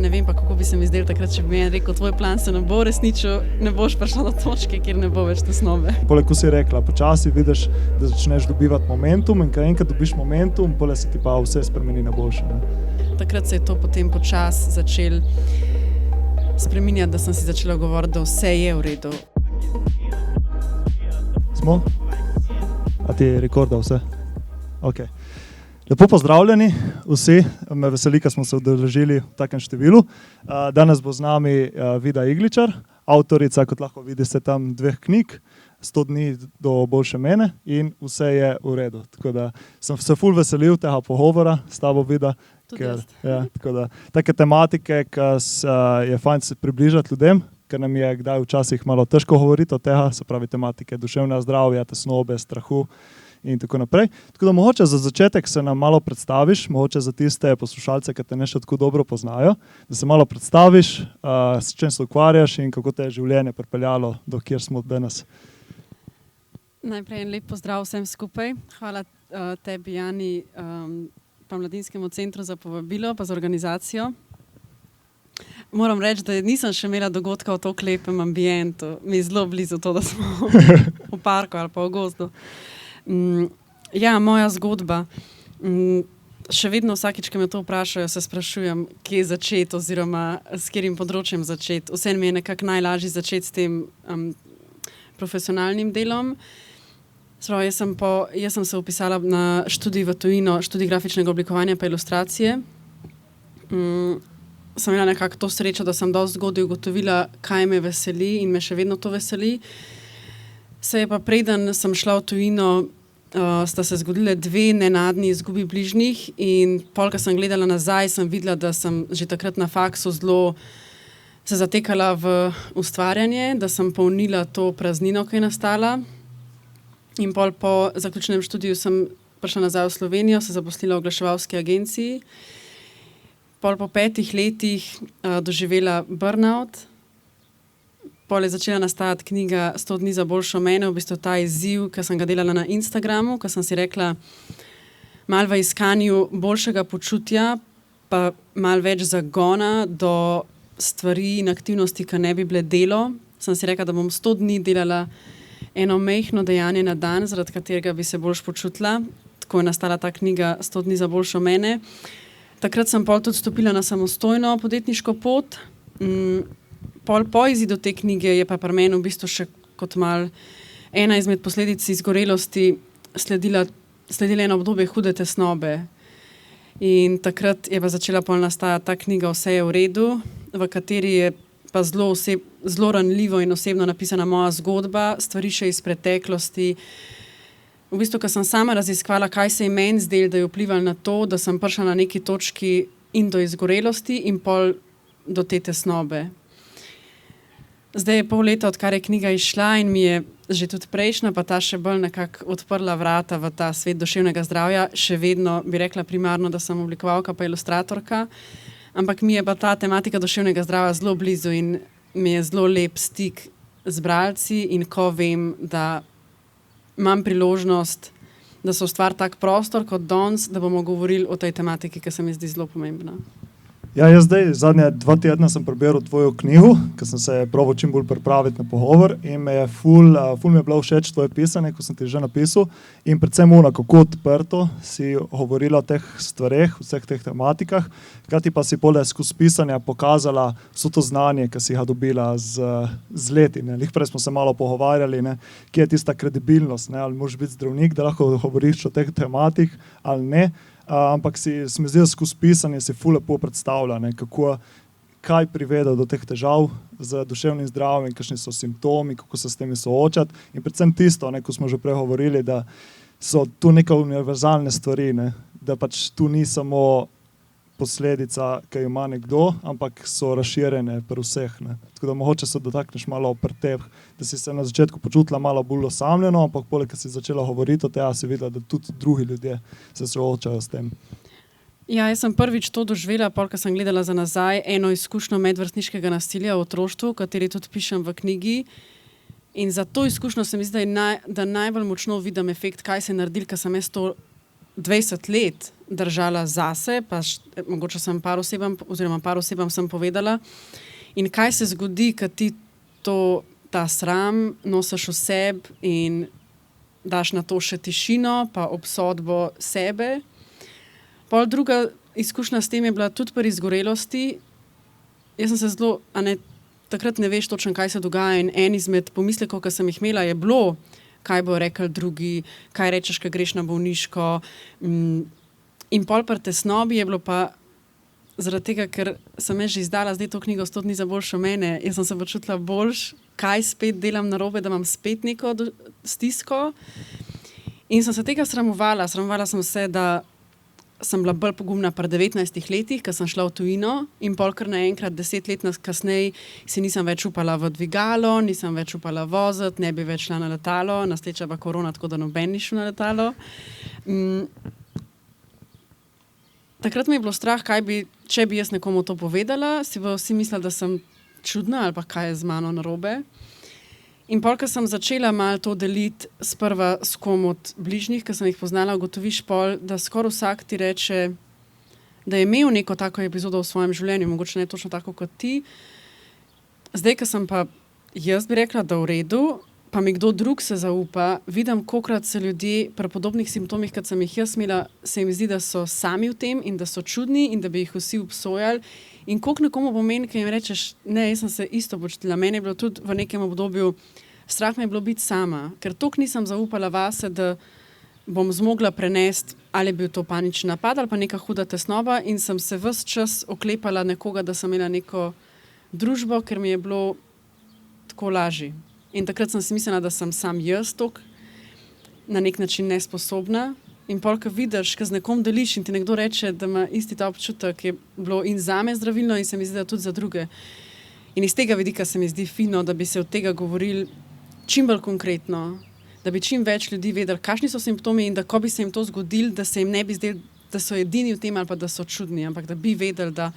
ne vem pa, kako bi se mi zdel takrat, če bi meni rekel, tvoj plan se ne bo resničil, ne boš prišla do točke, kjer ne bo več tesnobe. Poleg, ko si rekla, počasi vidiš, da začneš dobivati momentum in enkrat dobiš momentum, poleg se ti pa vse spremeni na boljše. Ne? Takrat se je to potem počasi začelo spreminjati, da sem si začela govoriti, da vse je v redu. Smo? A ti je rekorda vse? Ok. Lepo pozdravljeni vsi, me veseli, da smo se udeležili v takem številu. Danes bo z nami Vida Igličar, avtorica, kot lahko vidite tam, 2 knjig, 100 dni do boljše mene in vse je v redu. Tako da sem se ful veselil tega pogovora s tabo, Vida. Tako da take tematike, ki je fajn se približati ljudem, ker nam je kdaj včasih malo težko govoriti o tega, se pravi tematike duševnega zdravja, tesnobe, strahu in tako naprej. Tako da mogoče za začetek se nam malo predstaviš, mogoče za tiste poslušalce, ki te ne še tako dobro poznajo, da se malo predstaviš, s čim se ukvarjaš in kako te je življenje pripeljalo do kjer smo danes. Najprej en lep pozdrav vsem skupaj. Hvala tebi, Jani, pa Mladinskemu centru za povabilo, pa za organizacijo. Moram reči, da nisem še imela dogodka v tako lepem ambientu. Mi je zelo blizu to, da smo v parku ali pa v gozdu. Ja, moja zgodba. Še vedno vsakič, ko me to vprašajo, se sprašujem, kje začeti oziroma s katerim področjem začeti. Vseeno mi je nekako najlažje začeti s tem profesionalnim delom. Jaz sem se vpisala na študij v tujino, študij grafičnega oblikovanja pa ilustracije. Sem imela nekako to srečo, da sem dosti zgodaj ugotovila, kaj me veseli in me še vedno to veseli. Se je pa preden sem šla v tujino, sta se zgodile 2 nenadni izgubi bližnjih in pol, ko sem gledala nazaj, sem videla, da sem že takrat na faksu zelo se zatekala v ustvarjanje, da sem polnila to praznino, ki je nastala. In pol po zaključenem študiju sem prišla nazaj v Slovenijo, se zaposlila v oglaševalski agenciji. Pol po 5 letih doživela burnout. Pol je začela nastajati knjiga 100 dni za boljšo mene, v bistvu ta izziv, ki sem ga delala na Instagramu, ko sem si rekla, malo v iskanju boljšega počutja, pa malo več zagona do stvari in aktivnosti, ki ne bi bile delo. Sem si rekla, da bom 100 dni delala eno majhno dejanje na dan, zaradi katerega bi se boljš počutila. Tako je nastala ta knjiga 100 dni za boljšo mene. Takrat sem pol tudi stopila na samostojno podjetniško pot. Pol po izidu te knjige je pa pri meni v bistvu še kot mal ena izmed posledic izgorelosti sledila eno obdobje hude tesnobe. In takrat je pa začela pol nastajati ta knjiga Vse je v redu, v kateri je pa zelo ranljivo in osebno napisana moja zgodba, stvari še iz preteklosti. V bistvu, ko sem sama raziskvala, kaj se je meni zdelo, da je vplivalo na to, da sem prišla na neki točki in do izgorelosti in pol do te tesnobe. Zdaj je pol leta, odkar je knjiga izšla in mi je že tudi prejšnja, pa ta še bolj nekako odprla vrata v ta svet duševnega zdravja. Še vedno bi rekla primarno, da sem oblikovalka pa ilustratorka, ampak mi je pa ta tematika duševnega zdravja zelo blizu in mi je zelo lep stik z bralci in ko vem, da imam priložnost, da se ustvari tak prostor kot danes, da bomo govorili o tej tematiki, ki se mi zdi zelo pomembna. Ja, jaz zdaj zadnje 2 tedna sem preberal tvojo knjigo, ker sem se probal čim bolj pripraviti na pogovor in me je ful mi je bilo všeč tvoje pisanje, ko sem ti že napisal in predvsem kako odprto si govorila o teh stvareh, vseh teh tematikah, hkrati pa si poleg skozi pisanja pokazala vso to znanje, ki si ga dobila z leti. Lih prej smo se malo pogovarjali, kje je tista kredibilnost, ali moraš biti zdravnik, da lahko govoriš o teh tematik ali ne. Ampak se mi zdi, da skozi pisanje si ful lepo predstavlja, kaj privede do teh težav z duševnim zdravjem, kakšni so simptomi, kako se s temi soočati in predvsem tisto, ko smo že prej govorili, da so tu neke univerzalne stvari, da pač tu ni samo posledica, ki jo ima nekdo, ampak so razširjene pri vseh. Tako da mogoče se dotakneš malo pri teh, da si se na začetku počutila malo bolj osamljeno, ampak poleg, ko si začela govoriti o tem, si videla, da tudi drugi ljudje se soočajo s tem. Ja, jaz sem prvič to doživela, ko sem gledala za nazaj eno izkušnjo medvrstniškega nasilja v otroštvu, kateri tudi pišem v knjigi. In za to izkušnjo se mi zdi, da najbolj močno vidim efekt, kaj se je naredil, ko sem jaz to 20 let držala zase, pa mogoče sem par osebam sem povedala. In kaj se zgodi, kad ti ta sram nosiš v sebi in daš na to še tišino, pa obsodbo sebe. Pol druga izkušnja s tem je bila tudi pri izgorelosti. Jaz sem se takrat ne veš točno, kaj se dogaja in en izmed pomislekov, ki sem jih imela, je bilo, kaj bo rekel drugi, kaj rečeš, ko greš na bolniško. In pol pri tesnobi je bilo pa zaradi tega, ker sem že izdala zdaj to knjigo 100 dni za boljšo mene, jaz sem se počutila boljš, kaj spet delam narobe, da imam spet neko stisko. In sem se tega sramovala. Sramovala sem se, da sem bila bolj pogumna pri 19 letih, ko sem šla v tujino in pol kar naenkrat 10 let kasneje si nisem več upala v dvigalo, nisem več upala voziti, ne bi več šla na letalo, naslednja pa korona, tako da noben ni šel na letalo. Takrat mi je bilo strah, če bi jaz nekomu to povedala, si bo vsi mislili, da sem čudna ali pa kaj je z mano narobe. In pol, ko sem začela malo to deliti sprva s kom od bližnjih, ki sem jih poznala, ugotoviš pol, da skoraj vsak ti reče, da je imel neko tako epizodo v svojem življenju, mogoče ne točno tako kot ti. Zdaj, ko sem pa jaz bi rekla, da v redu, pa mi kdo drug se zaupa, vidim, kolikrat se ljudje pri podobnih simptomih, kot sem jih jaz imela, se jim zdi, da so sami v tem in da so čudni in da bi jih vsi obsojali. In koliko nekomu pomeni, ki jim rečeš, ne, jaz sem se isto počutila. Meni je bilo tudi v nekem obdobju, strah me je bilo biti sama, ker toliko nisem zaupala vase, da bom zmogla prenesti, ali je bil to panični napad ali pa neka huda tesnoba in sem se ves čas oklepala nekoga, da sem imela neko družbo, ker mi je bilo tako lažje. In takrat sem si mislila, da sem sam jaz toliko na nek način nesposobna. In pol, ko vidiš, ko z nekom deliš in ti nekdo reče, da ima isti ta občutek, je bilo in zame zdravilno in se mi zdi, da tudi za druge. In iz tega vidika se mi zdi fino, da bi se od tega govorili čim bolj konkretno, da bi čim več ljudi vedeli, kakšni so simptomi in da ko bi se jim to zgodilo, da se jim ne bi zdelo, da so edini v tem ali pa da so čudni, ampak da bi vedeli, da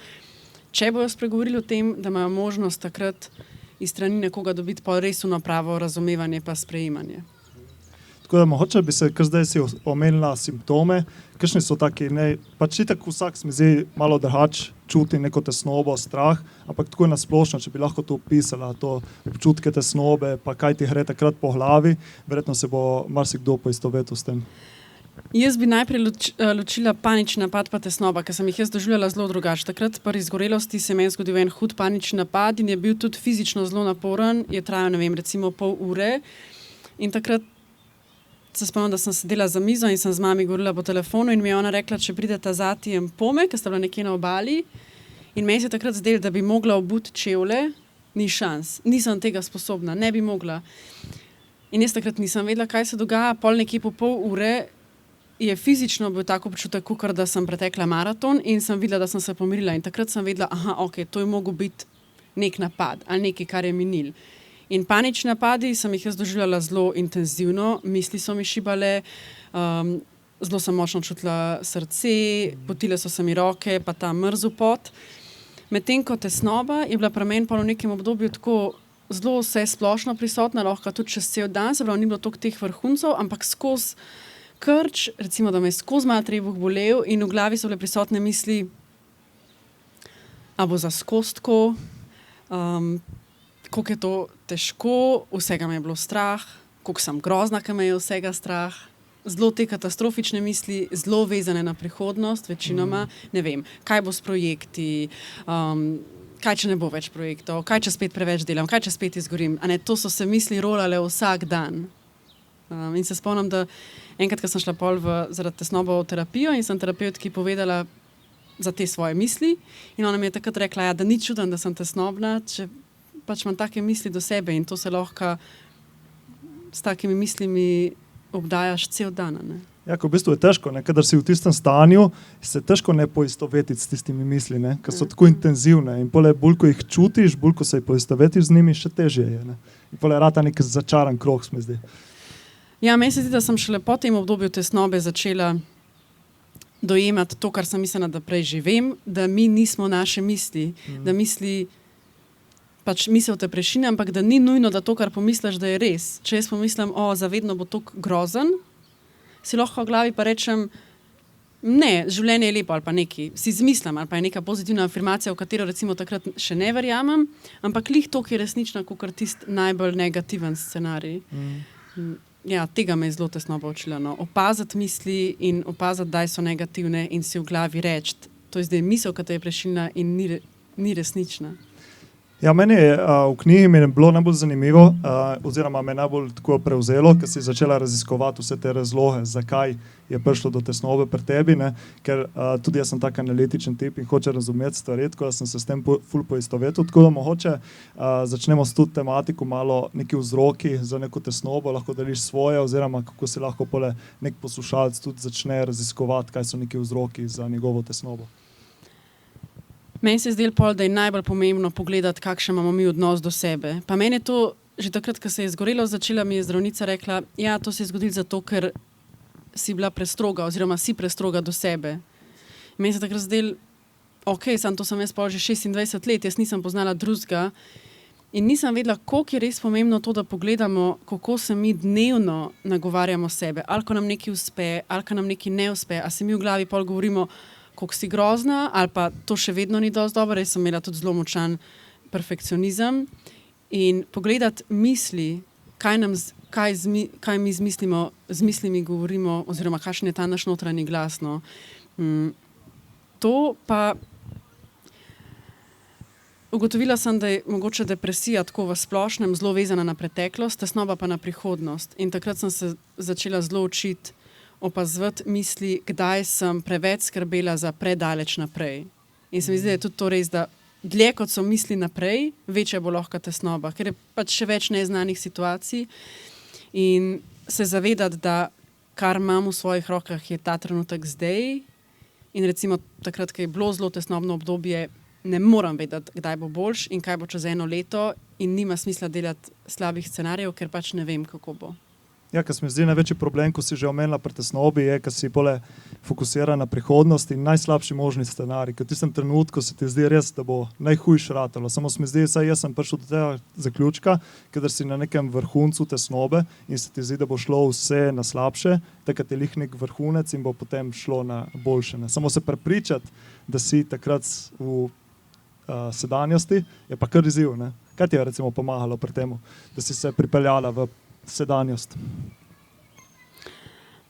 če bojo spregovorili o tem, da imajo možnost takrat iz strani nekoga dobiti pa res pravo razumevanje pa sprejemanje. Tako da mogoče bi se, ker zdaj si omenila simptome, kakšni so taki, pač itak vsak se mi zdi malo drugače čuti neko tesnobo, strah, ampak tako je nasplošno, če bi lahko to opisala, to občutke tesnobe, pa kaj ti gre takrat po glavi, verjetno se bo marsikdo poistovetil s tem. Jaz bi najprej ločila panični napad pa tesnoba, ker sem jih jaz doživljala zelo drugače. Takrat pri izgorelosti se mi je zgodil en hud panični napad in je bil tudi fizično zelo naporen, je trajal, recimo pol ure in takrat se spomnim, da sem sedela za mizo in sem z mami govorila po telefonu in mi je ona rekla, če prideta zati in pome, ker sta bila nekje na obali in meni se takrat zdelo, da bi mogla obuti čevlje, ni šans, nisem tega sposobna, ne bi mogla. In jaz takrat nisem vedela, kaj se dogaja, pol nekje po pol ure je fizično bil tako občutek, kakor da sem pretekla maraton in sem videla, da sem se pomirila in takrat sem vedela, to je mogel biti nek napad ali nekaj, kar je minil. In panični napadi sem jih jaz doživljala zelo intenzivno, misli so mi šibale, zelo sem močno čutila srce, potile so se mi roke, pa ta mrzel pot. Medtem ko tesnoba je bila pri meni pa v nekem obdobju tako zelo vse splošno prisotna, lahko tudi čez cel dan, se pravi, ni bilo toliko teh vrhuncev, ampak skozi krč, recimo, da me je skozi malo trebuh bolel in v glavi so bile prisotne misli, a bo za skozi tako, koliko je to težko, vsega me je bilo strah, koliko sem grozna, ker me je vsega strah. Zelo te katastrofične misli, zelo vezane na prihodnost, večinoma, ne vem, kaj bo s projekti, kaj če ne bo več projektov, kaj če spet preveč delam, kaj če spet izgorim. To so se misli rolale vsak dan. In se spomnim, da enkrat, ko sem šla zaradi tesnobe v terapijo in sem terapevtki povedala za te svoje misli in ona mi je takrat rekla, da ni čuden, da sem tesnobna, če pač imam take misli do sebe in to se lahko s takimi mislimi obdajaš cel dan. Ja, ko v bistvu je težko, kadar si v tistem stanju, se težko ne poistovetiti s tistimi misli, ker so tako intenzivne in bolj ko jih čutiš, bolj ko se poistovetiš z njimi, še težje je. In bolj je rata nek začaran krog, se mi zdi. Ja, meni se zdi, da sem šele po tem obdobju tesnobe začela dojemati to, kar sem mislila, da prej že vem, da mi nismo naše misli, da misli pač misel te prešine, ampak da ni nujno, da to, kar pomisliš, da je res. Če jaz pomislim, zavedno bo to grozen, si lahko v glavi pa rečem, Ne, življenje je lepo ali pa nekaj, si izmislim ali pa je neka pozitivna afirmacija, v katero recimo takrat še ne verjamem, ampak lih to, ki je resnična, kakor tisti najbolj negativen scenarij. Ja, tega me je zelo tesnoba učila. No. Opaziti misli in opaziti, da so negativne in si v glavi reči, to je zdaj misel, ki te je prešilna in ni resnična. Ja, meni je v knjigi mi je bilo najbolj zanimivo, oziroma me najbolj tako prevzelo, ker si začela raziskovati vse te razloge, zakaj je prišlo do tesnobe pri tebi, ne? Ker tudi jaz sem tak analitičen tip in hoče razumeti stvari, tako da sem se s tem ful poistovetil, tako da mogoče začnemo s to tematiko malo neki vzroki za neko tesnobo, lahko deliš svoje, oziroma kako si lahko nek poslušalec tudi začne raziskovati, kaj so neki vzroki za njegovo tesnobo. Meni se je zdelo pol, da je najbolj pomembno pogledati, kakšen imamo mi odnos do sebe. Pa meni je to, že takrat, ko se je zgorelo začela, mi je zdravnica rekla, ja, to se je zgodilo zato, ker si bila prestroga oziroma si prestroga do sebe. Meni se je takrat zdelo, ok, to sem jaz pol že 26 let, jaz nisem poznala drugega in nisem vedela, koliko je res pomembno to, da pogledamo, kako se mi dnevno nagovarjamo sebe. Ali ko nam nekaj uspe, ali ko nam nekaj ne uspe, a se mi v glavi pol govorimo, koliko si grozna, ali pa to še vedno ni dosti dobro. Jaz sem imela tudi zelo močan perfekcionizem. In pogledati misli, kaj mi z mislimi govorimo, oziroma kakšen je ta naš notranji glas. No. To pa ugotovila sem, da je mogoče depresija tako v splošnem zelo vezana na preteklost, tesnoba pa na prihodnost. In takrat sem se začela zelo učiti opazovati misli, kdaj sem preveč skrbela za predaleč naprej. In se mi zdi, da je tudi to res, da dlje kot so misli naprej, večja bo lahko tesnoba, ker je pač še več neznanih situacij in se zavedati, da kar imam v svojih rokah je ta trenutek zdaj in recimo takrat, ko je bilo zelo tesnobno obdobje, ne moram vedeti, kdaj bo boljš in kaj bo čez 1 leto in nima smisla delati slabih scenarijev, ker pač ne vem, kako bo. Ja, kar se mi zdi največji problem, ko si že omenila pri tesnobi, je, ker si fokusira na prihodnost in najslabši možni scenarij. Ker v tistem trenutku se ti zdi res, da bo najhujše ratalo. Samo se mi zdi, saj jaz sem prišel do tega zaključka, ker si na nekem vrhuncu tesnobe in se ti zdi, da bo šlo vse na slabše, takrat je lih nek vrhunec in bo potem šlo na boljše. Ne. Samo se prepričati, da si takrat v sedanjosti, je pa kar izziv. Ne. Kaj ti je recimo pomagalo pri temu, da si se pripeljala v sedanjost?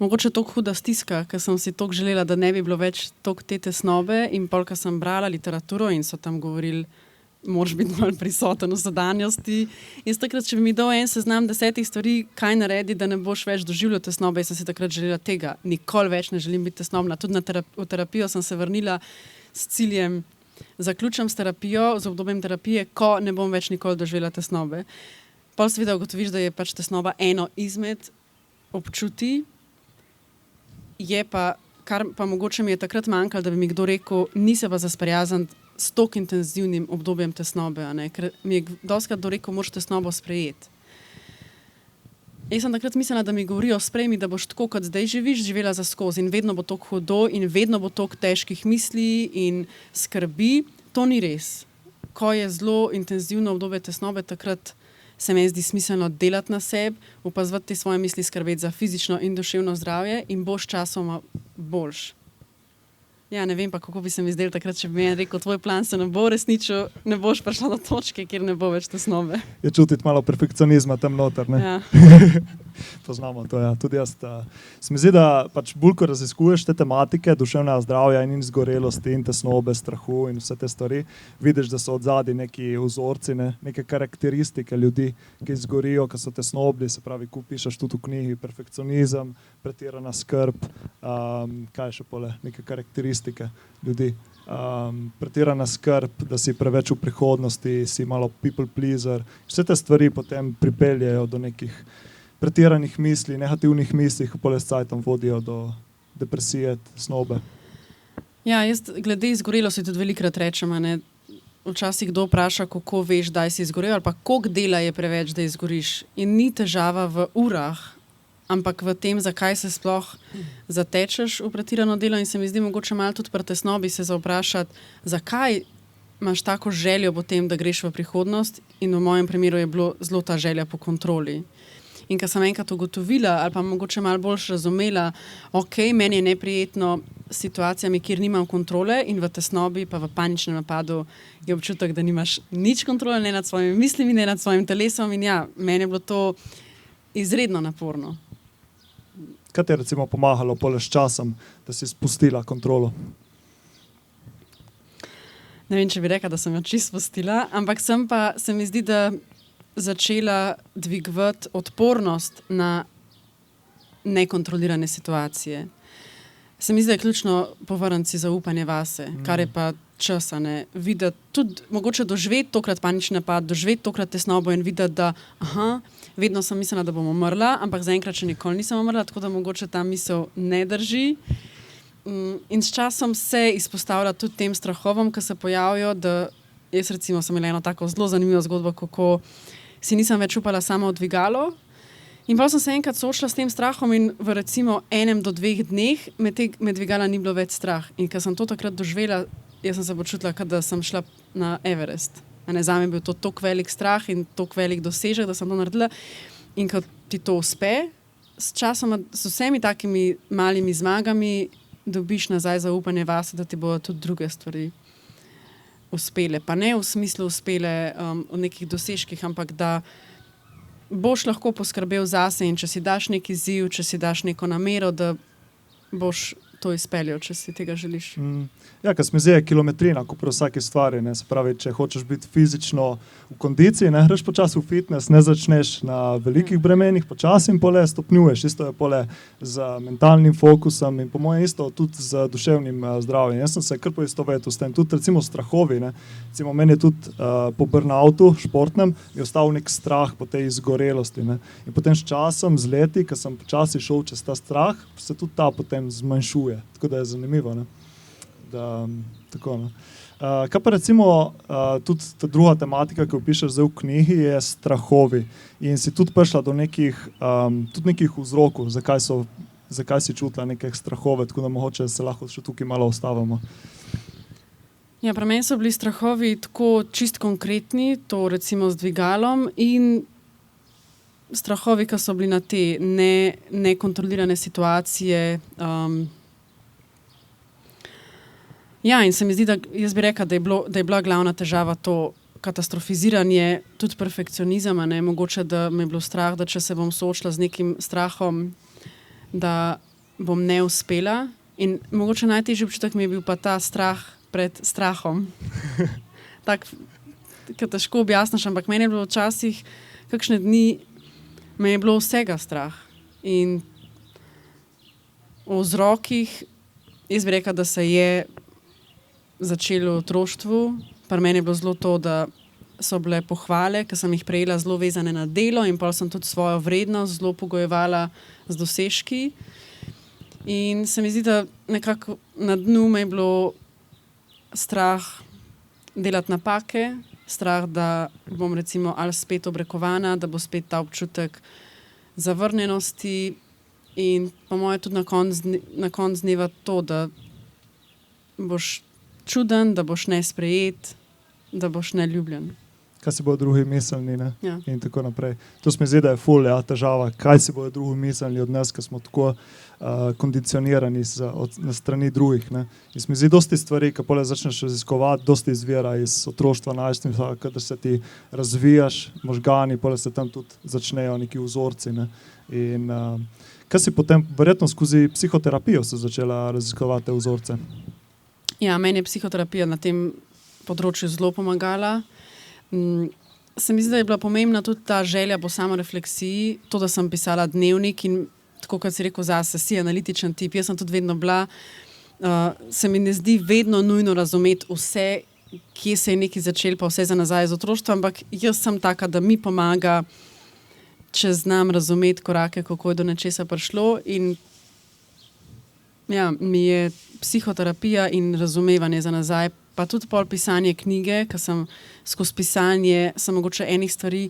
Mogoče toliko huda stiska, ker sem si toliko želela, da ne bi bilo več toliko te tesnobe in pol, ko sem brala literaturo in so tam govorili, moraš biti bolj prisoten v sedanjosti. In takrat, če bi mi dal en seznam 10 stvari, kaj naredi, da ne boš več doživljal tesnobe, jaz sem si takrat želela tega. Nikoli več ne želim biti tesnobna. Tudi v terapijo sem se vrnila s ciljem, zaključim s terapijo, z obdobjem terapije, ko ne bom več nikoli doživela tesnobe. Pol seveda ugotoviš, da je pač tesnoba eno izmed občutij, je pa, kar pa mogoče mi je takrat manjkalo, da bi mi kdo rekel, ni se pa za sprijazniti s toliko intenzivnim obdobjem tesnobe, a ne? Ker mi je dostikrat kdo rekel, moraš tesnobo sprejeti. Jaz sem takrat mislila, da mi govorijo, sprejmi, da boš tako, kot zdaj živiš, živela za skozi in vedno bo toliko hudo in vedno bo toliko težkih misli in skrbi. To ni res. Ko je zelo intenzivno obdobje tesnobe, takrat se mi zdi smiselno delati na sebi, opazovati te svoje misli, skrbeti za fizično in duševno zdravje in boš časoma boljš. Ja, ne vem pa, kako bi se mi zdelo takrat, če bi mi rekel, tvoj plan se ne bo resničil, ne boš prišla do točke, kjer ne bo več tesnobe. Je čutiti malo perfekcionizma tam noter, ne? Ja. Poznamo to, ja. Tudi jaz. Se mi zdi, da pač bolj, ko raziskuješ te tematike, duševnega zdravja in izgorelosti in tesnobe, strahu in vse te stvari, vidiš, da so odzadaj neki vzorci, neke karakteristike ljudi, ki izgorijo, ki so tesnobni, se pravi, ko pišeš tudi v knjigi, perfekcionizem, pretirana skrb, kaj še pole, neke karakteristike ljudi. Pretirana skrb, da si preveč v prihodnosti, si malo people pleaser. Vse te stvari potem pripeljejo do nekih pretiranih misli, negativnih misli, ki pole s cajtom vodijo do depresije, tesnobe. Ja, jaz glede izgorelosti tudi velikokrat rečem, ne. Včasih kdo vpraša, kako veš, da si izgorel, ali pa koliko dela je preveč, da izgoriš. In ni težava v urah, ampak v tem, zakaj se sploh zatečeš v pretirano delo in se mi zdi mogoče malo tudi pri tesnobi se zavprašati, zakaj imaš tako željo po tem, da greš v prihodnost in v mojem primeru je bilo zelo ta želja po kontroli. In ko sem enkrat ugotovila, ali pa mogoče malo bolj razumela, ok, meni je neprijetno s situacijami, kjer nimam kontrole in v tesnobi, pa v paničnem napadu je občutek, da nimaš nič kontrole ne nad svojimi mislimi, ne nad svojim telesom in ja, meni je bilo to izredno naporno. Kaj ti je recimo pomagalo pole s časom, da si spustila kontrolo? Ne vem, če bi rekla, da sem jo čisto spustila, ampak se mi zdi, da začela dvigovati odpornost na nekontrolirane situacije. Se mi zdi, da je ključno povrniti si zaupanje vase, kar je pa časa, ne. Videti, tudi mogoče doživeti tokrat panični napad, doživeti tokrat tesnobo in videti, da vedno sem mislila, da bom umrla, ampak zaenkrat še nikoli nisem umrla, tako da mogoče ta misel ne drži. In s časom se izpostavlja tudi tem strahovom, ki se pojavijo, da jaz recimo sem imela eno tako zelo zanimivo zgodbo, kako si nisem več upala samo v dvigalo. In pa sem se enkrat soočila s tem strahom in v recimo 1 do 2 dneh me dvigala ni bilo več strah. In ko sem to takrat doživela, jaz sem se počutila, kot da sem šla na Everest. Zame je bil to toliko velik strah in toliko velik dosežek, da sem to naredila. In ko ti to uspe, s časom, s vsemi takimi malimi zmagami, dobiš nazaj zaupanje vase, da ti bodo tudi druge stvari uspele. Pa ne v smislu uspele v nekih dosežkih, ampak da boš lahko poskrbel zase in če si daš neki izziv, če si daš neko namero, da boš to izpeljal, če si tega želiš. Ja, ker se mi zdi, je kilometrina, kot pri vsaki stvari, ne, se pravi, če hočeš biti fizično v kondiciji, ne greš počasi v fitness, ne začneš na velikih bremenih, počasi in pole stopnjuješ, isto je pole z mentalnim fokusom in po mojem isto tudi z duševnim zdravjem. Jaz sem se kar poistovetil s tem, tudi recimo strahovi, ne, recimo meni je tudi po burnoutu športnem je ostal nek strah po tej izgorelosti, ne, in potem s časom, z leti, ko sem počasi šel čez ta strah, se tudi ta potem zmanjšuje. Tako da je zanimivo, ne? Tako, ne? Kaj pa recimo tudi ta druga tematika, ki jo pišeš zdaj v knjigi, je strahovi. In si tudi prišla do nekih vzrokov, zakaj si čutila neke strahove, tako da mogoče se lahko še tukaj malo ostavimo. Ja, pri meni so bili strahovi tako čist konkretni, to recimo z dvigalom in strahovi, ki so bili na te nekontrolirane situacije. Ja, in se mi zdi, da jaz bi rekla, da je bila glavna težava to katastrofiziranje, tudi perfekcionizem, ne, mogoče, da me je bilo strah, da če se bom soočila z nekim strahom, da bom ne uspela. In mogoče najtežji občutek mi je bil pa ta strah pred strahom. Tak, ki težko objasniš, ampak meni je bilo včasih, kakšne dni me je bilo vsega strah. In o vzrokih, jaz bi rekla, da se je začelo v otroštvu. Pri meni je bilo zelo to, da so bile pohvale, ki sem jih prejela zelo vezane na delo in potem sem tudi svojo vrednost zelo pogojevala z dosežki. In se mi zdi, da nekako na dnu me je bilo strah delati napake, strah, da bom recimo ali spet obrekovana, da bo spet ta občutek zavrnjenosti in po moje tudi na koncu dneva to, da boš čuden, da boš nesprejet, da boš neljubljen. Kaj si bodo drugi mislili, ne? Ja. In tako naprej. To se mi zdi, da je ful, ja, težava. Kaj si bodo drugi mislili od nas, ko smo tako kondicionirani na strani drugih, ne? In se mi zdi, dosti stvari, ko pole začneš raziskovati, dosti izvira iz otroštva, najstništva, kadar se ti razvijaš, možgani, pole se tam tudi začnejo neki vzorci, ne? In kaj si potem, verjetno skozi psihoterapijo se začela raziskovati te vzorce? Ja, meni je psihoterapija na tem področju zelo pomagala. Se mi zdi, da je bila pomembna tudi ta želja po samorefleksiji, to, da sem pisala dnevnik in tako, kot si rekel zase, si analitičen tip. Jaz sem tudi vedno bila, se mi ne zdi vedno nujno razumeti vse, kje se je nekaj začel, pa vse za nazaj z otroštva, ampak jaz sem taka, da mi pomaga, če znam razumeti korake, kako je do nečesa prišlo in ja, mi je psihoterapija in razumevanje za nazaj, pa tudi pol pisanje knjige, ker sem skozi pisanje sem mogoče enih stvari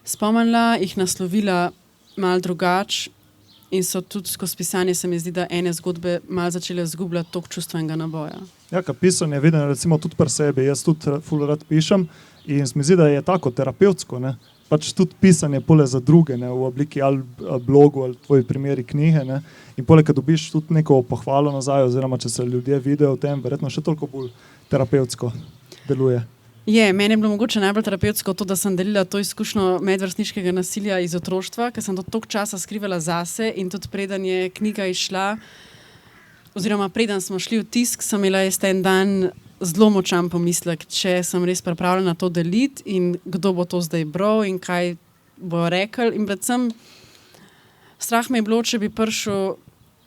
spomnila, jih naslovila malo drugače in so tudi skozi pisanje se mi zdi, da ene zgodbe malo začele izgubljati toliko čustvenega naboja. Ja, ka pisanje vidim recimo tudi pri sebi, jaz tudi ful rad pišem in se mi zdi, da je tako terapevtsko, ne? pač tudi pisanje pole za druge, ne, v obliki ali blogu ali tvoji primeri knjige, ne, in poleg, kad dobiš tudi neko pohvalo nazaj, oziroma če se ljudje vidijo v tem, verjetno še toliko bolj terapevtsko deluje. Meni je bilo mogoče najbolj terapevtsko to, da sem delila to izkušnjo medvrstniškega nasilja iz otroštva, ker sem to toliko časa skrivala zase in tudi preden je knjiga išla, oziroma preden smo šli v tisk, sem imela en dan zelo močan pomislek, če sem res pripravljena to deliti in kdo bo to zdaj bral in kaj bo rekel. In predvsem strah me je bilo, če bi prišel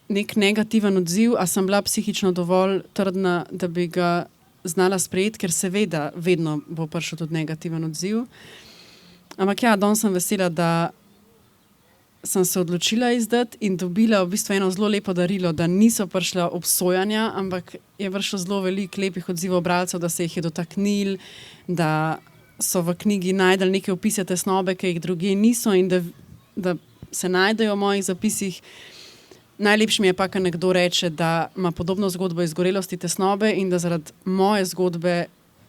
nek negativen odziv, a sem bila psihično dovolj trdna, da bi ga znala sprejeti, ker seveda vedno bo prišel tudi negativen odziv. Ampak danes sem vesela, da sem se odločila izdati in dobila v bistvu eno zelo lepo darilo, da niso prišla obsojanja, ampak je prišlo zelo veliko lepih odzivov bralcev, da se jih je dotaknil, da so v knjigi najdeli neke opise tesnobe, ki jih drugje niso in da se najdejo v mojih zapisih. Najlepši mi je pa, kad nekdo reče, da ima podobno zgodbo izgorelosti tesnobe in da zaradi moje zgodbe,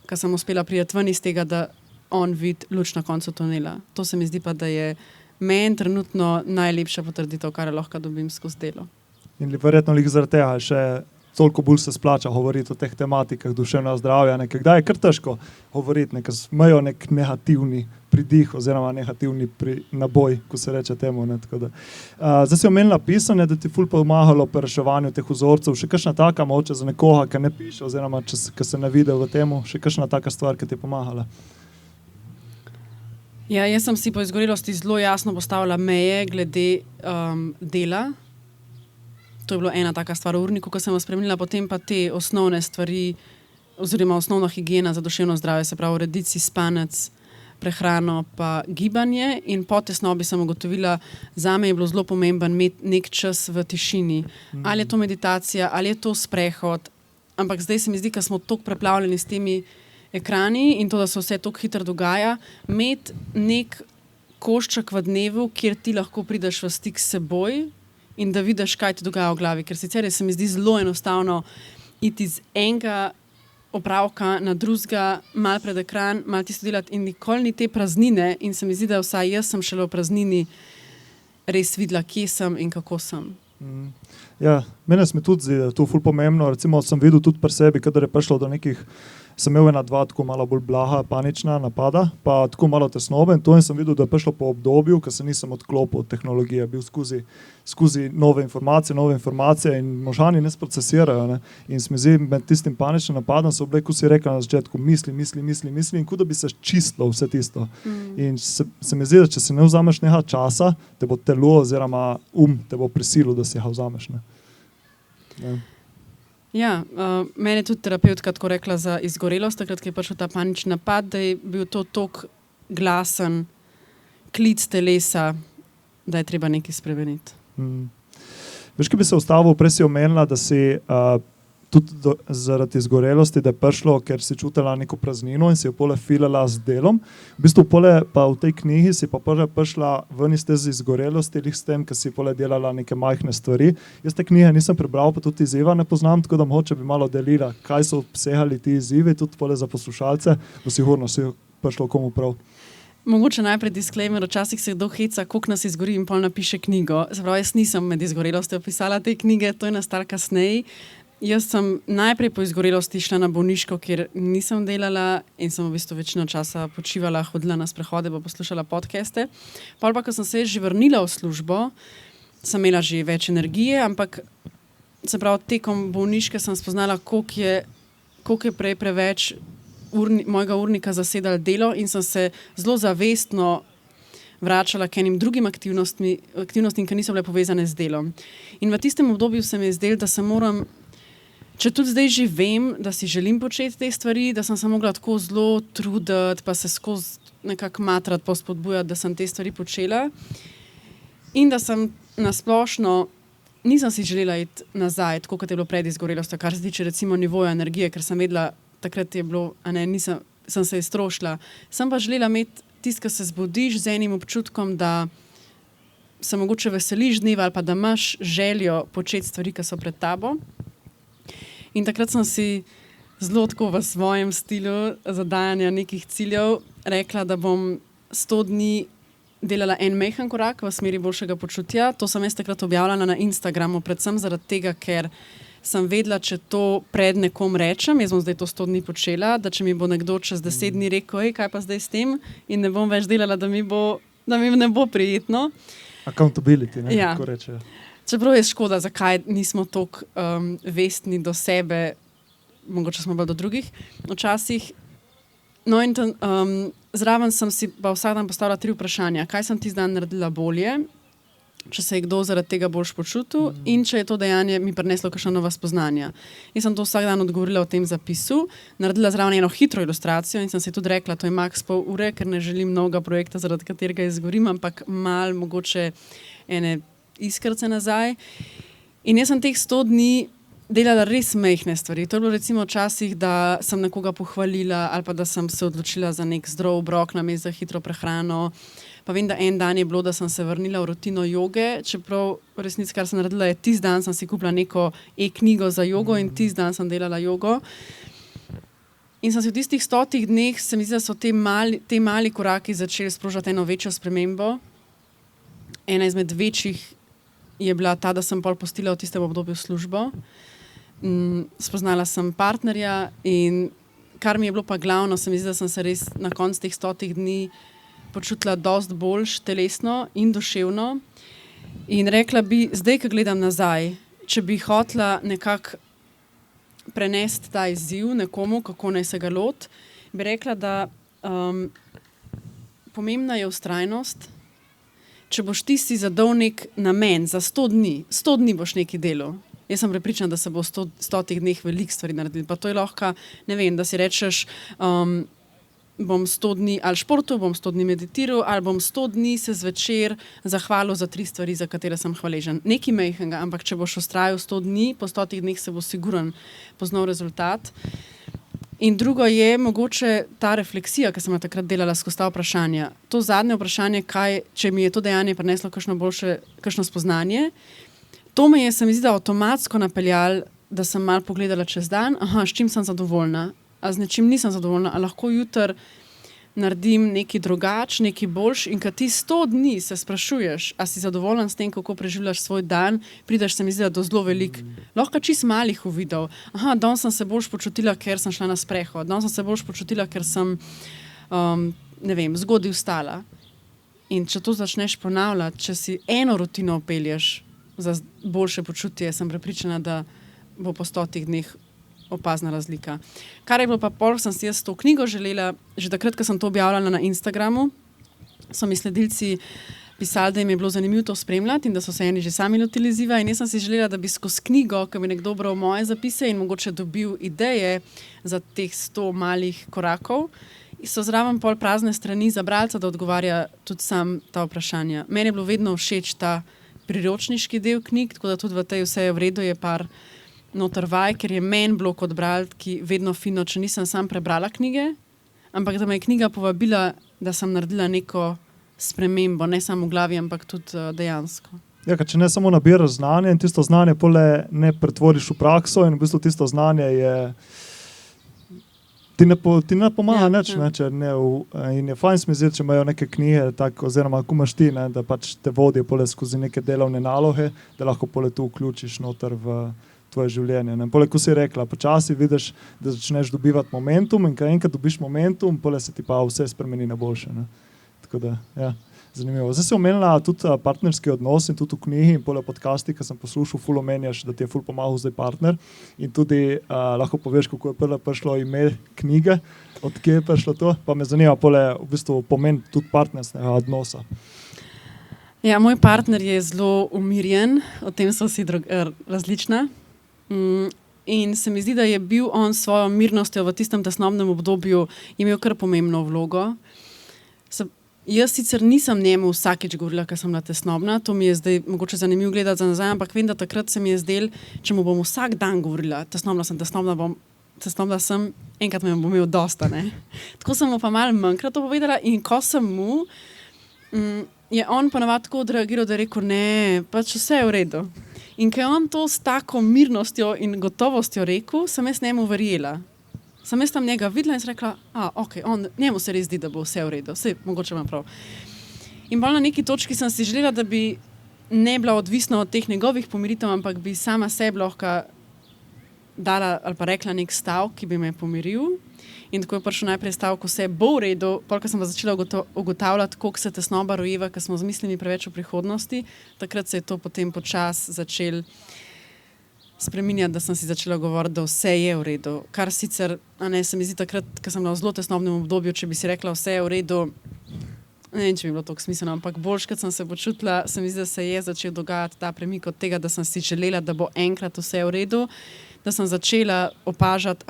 ko sem uspela priti ven iz tega, da on vidi luč na koncu tunela. To se mi zdi pa, da je meni trenutno najlepša potrditev, kar lahko dobim skozi delo. In verjetno zaradi tega še toliko bolj se splača govoriti o teh tematikah duševnega zdravja, kdaj je kar težko govoriti, ker imajo nek negativni pridih oziroma negativni naboj, ko se reče temu. Zdaj si omenila pisanje, da ti ful pomagalo pri reševanju teh vzorcev. Še kakšna taka moče za nekoga, ki ne piše, oziroma ki se ne vidi v temu, še kakšna taka stvar, ki ti je pomagala? Jaz sem si po izgorelosti zelo jasno postavila meje glede dela. To je bilo ena taka stvar v urniku, ko sem jo spremljala, potem pa te osnovne stvari, oziroma osnovna higiena za duševno zdravje, se pravi urediti si spanec, prehrano pa gibanje. In po tesnobi sem ugotovila, zame je bilo zelo pomemben imeti nek čas v tišini. Ali je to meditacija, ali je to sprehod, ampak zdaj se mi zdi, ker smo toliko preplavljeni s temi ekrani in to, da se vse toliko hitro dogaja, imeti nek košček v dnevu, kjer ti lahko prideš v stik s seboj in da vidiš, kaj ti dogaja v glavi. Ker sicer se mi zdi zelo enostavno iti iz enega opravka na drugega, malo pred ekran, malo tisto delati in nikoli ni te praznine in se mi zdi, da vsaj jaz sem šele v praznini res videla, kje sem in kako sem. Mene se mi tudi zdi, da je to ful pomembno. Recimo sem videl tudi pri sebi, kadar je prišlo do nekih, sem imel dva tako malo bolj blaga, panična napada, pa tako malo tesnobe in to in sem videl, da je prišlo po obdobju, ko se nisem odklopil od tehnologije, bil skozi nove informacije in možgani ne sprocesirajo. Ne? In se mi zdi, med tistim paničnim napadom so bile, ko si rekel na začetku, misli in kot da bi se čistilo vse tisto. In se mi zdi, da če si ne vzameš nekaj časa, te bo telo oziroma te bo prisilil, da si ga vzameš. Ne? Meni je tudi terapeutka tako rekla za izgorelost, takrat, ko je prišel ta panični napad, da je bil to toliko glasen klic telesa, da je treba nekaj spremeniti. Veš, ki bi se ustavil, prej si omenila, da si tudi zaradi izgorelosti, da je prišlo, ker si čutila neko praznino in si jo pole filala z delom. V bistvu pole pa v tej knjigi si pa prišla ven iz te izgorelosti, s tem, ker si pole delala neke majhne stvari. Jaz te knjige nisem prebral, pa tudi izziva ne poznam, tako da mogoče bi malo delila, kaj so obsegali ti izzivi, tudi pole za poslušalce, bo sigurno si prišlo komu prav. Mogoče najprej disclaimer, včasih se kdo heca, koliko nas izgori in pol napiše knjigo. Zaprav, jaz nisem med izgorelostjo pisala te knjige, to je nastal kasneje. Jaz sem najprej po izgorelosti šla na bolniško, kjer nisem delala in sem v bistvu večino časa počivala, hodila na sprehode, pa poslušala podcaste. Pol pa, ko sem se že vrnila v službo, sem imela že več energije, ampak se pravi, tekom bolniške sem spoznala, koliko je preveč mojega urnika zasedalo delo in sem se zelo zavestno vračala k enim drugim aktivnostim, ki niso bile povezane z delom. In v tistem obdobju se mi je zdelo, da se moram, če tudi zdaj že vem, da si želim početi te stvari, da sem se mogla tako zelo truditi, pa se skozi nekako matrati, pa spodbujati, da sem te stvari počela. In da sem nasplošno, nisem si želela iti nazaj, tako kot je bilo pred izgorelostjo, kar se tiče recimo nivoja energije, ker sem vedela, takrat je bilo, sem se iztrošila. Sem pa želela imeti tisto, ko se zbudiš z enim občutkom, da se mogoče veseliš dneva ali pa da imaš željo početi stvari, ki so pred tabo. In takrat sem si zelo tako v svojem stilu zadajanja nekih ciljev rekla, da bom 100 dni delala en majhen korak v smeri boljšega počutja. To sem jaz takrat objavljala na Instagramu, predvsem zaradi tega, ker sem vedela, če to pred nekom rečem, jaz bom zdaj to 100 dni počela, da če mi bo nekdo čez 10 dni rekel, kaj pa zdaj s tem, in ne bom več delala, da mi ne bo prijetno. Accountability, ne, Ja. tako rečejo. Čeprav je škoda, zakaj nismo toliko vestni do sebe, mogoče smo bolj do drugih včasih. No in zraven sem si pa vsak dan postavila 3 vprašanja. Kaj sem tisti dan naredila bolje, če se je kdo zaradi tega boljš počutil in če je to dejanje mi prineslo kakšna nova spoznanja. Jaz sem to vsak dan odgovorila v tem zapisu, naredila zraven eno hitro ilustracijo in sem si tudi rekla, to je maks pol ure, ker ne želim novega projekta, zaradi katerega izgorim, ampak malo mogoče ene iskrce nazaj. In jaz sem teh 100 dni delala res majhne stvari. To je bilo recimo včasih, da sem nekoga pohvalila ali pa da sem se odločila za nek zdrav obrok namesto za hitro prehrano. Pa vem, da en dan je bilo, da sem se vrnila v rutino joge, čeprav v resnici, kar sem naredila, je tisti dan sem si kupila neko e-knjigo za jogo in tisti dan sem delala jogo. In sem si v tistih 100 dneh, se mi zdi, da so te mali koraki začeli sprožati eno večjo spremembo. Ena izmed večjih je bila ta, da sem pol pustila v tistem obdobju službo. Spoznala sem partnerja in kar mi je bilo pa glavno, se mi zdi, da sem se res na koncu teh 100 dni počutila dosti boljš telesno in duševno. In rekla bi, zdaj, ko gledam nazaj, če bi hotela nekako prenesti ta izziv nekomu, kako naj se ga loti, bi rekla, da pomembna je vztrajnost. Če boš ti si zadal nek namen za 100 dni boš nekaj delal. Jaz sem prepričana, da se bo v 100 dneh veliko stvari naredili. Pa to je lahko, ne vem, da si rečeš, bom 100 dni ali športu, bom 100 dni meditiral, ali bom 100 dni se zvečer zahvalil za 3 stvari, za katere sem hvaležen. Nekaj majhnega, ampak če boš vztrajal 100 dni, po 100 dneh se bo siguren poznal rezultat. In drugo je mogoče ta refleksija, ki sem jo takrat delala skozi ta vprašanja. To zadnje vprašanje, kaj, če mi je to dejanje prineslo kakšno spoznanje, to me je, se mi zdi, da avtomatsko napeljalo, da sem malo pogledala čez dan, s čim sem zadovoljna, a z nečim nisem zadovoljna, a lahko jutri naredim nekaj drugače, nekaj boljš in kad ti 100 dni se sprašuješ, a si zadovoljen s tem, kako preživljaš svoj dan, prideš, se mi zdi, do zelo velik, lahko čist malih uvidov. Danes sem se boljš počutila, ker sem šla na sprehod, danes sem se boljš počutila, ker sem, zgodaj vstala. In če to začneš ponavljati, če si eno rutino vpelješ za boljše počutje, sem prepričana, da bo po 100 dneh opazna razlika. Kar je bilo pa pol, sem si jaz to knjigo želela, že takrat, ko sem to objavljala na Instagramu, so mi sledilci pisali, da jim je bilo zanimivo to spremljati in da so se eni že sami lotili izziva in jaz sem si želela, da bi skozi knjigo, ko bi nekdo bral moje zapise in mogoče dobil ideje za teh 100 malih korakov, so zraven pol prazne strani za bralca, da odgovarja tudi sam ta vprašanja. Meni je bilo vedno všeč ta priročniški del knjig, tako da tudi v tej vse je v redu, je par noter vaj, ker je meni bilo kot bralki vedno fino, če nisem sam prebrala knjige, ampak da me je knjiga povabila, da sem naredila neko spremembo, ne samo v glavi, ampak tudi dejansko. Ja, če ne samo nabiraš znanje in tisto znanje pole ne pretvoriš v prakso in v bistvu tisto znanje je ti ne pomaga nič, ne, če ne in je fajn mi zdi, če imajo neke knjige, tak, oziroma ko imaš ti, ne, da pač te vodijo pole skozi neke delovne naloge, da lahko pole tu vključiš noter v tvoje življenje. Ne. Pole, ko si rekla, počasi vidiš, da začneš dobivati momentum in ko enkrat dobiš momentum, pole se ti pa vse spremeni na boljše. Ne. Tako da, ja, zanimivo. Zdaj si omenila tudi partnerski odnos in tudi v knjigi in pole podcasti, ki sem poslušal, ful omenjaš, da ti je ful pomagal zdaj partner in tudi lahko poveš, kako je prvo prišlo ime knjige, od kje je prišlo to, pa me zanima pole v bistvu pomen tudi partnerskega odnosa. Ja, moj partner je zelo umirjen, o tem so vsi različna. In se mi zdi, da je bil on s svojo mirnostjo v tistem tesnobnem obdobju imel kar pomembno vlogo. Jaz sicer nisem njemu vsakič govorila, ker sem bila tesnobna, to mi je zdaj mogoče zanimivo gledati za nazaj, ampak vem, da takrat se mi je zdel, če mu bom vsak dan govorila, tesnobna sem, enkrat me bom imel dosta, ne. Tako sem mu pa malo manjkrat to povedala in ko sem mu, je on ponavadi tako odreagiral, da je rekel, ne, pač vse je v redu. In ko je on to s tako mirnostjo in gotovostjo rekel, sem jaz njemu verjela. sem jaz tam njega videla in sem rekla, ok, njemu se res zdi, da bo vse v redu, vse mogoče ima prav. In bolj na neki točki sem si želela, da bi ne bila odvisna od teh njegovih pomiritev, ampak bi sama sebi lahko dala ali pa rekla nek stavek, ki bi me pomiril. In tako je prišel najprej stavek, vse bo v redu, polk sem pa začela ugotavljati, koliko se tesnoba rojeva, ker smo z mislimi preveč v prihodnosti. Takrat se je to potem počasi začelo spreminjati, da sem si začela govoriti, da vse je v redu. Kar sicer, se mi zdi takrat, ker sem bila v zelo tesnobnem obdobju, če bi si rekla, vse je v redu, ne vem, če bi bilo toliko smiselno, ampak boljš, kad sem se počutila, se mi zdi, da se je začel dogajati ta premik od tega, da sem si želela, da bo enkrat vse v redu, da sem začela opažati,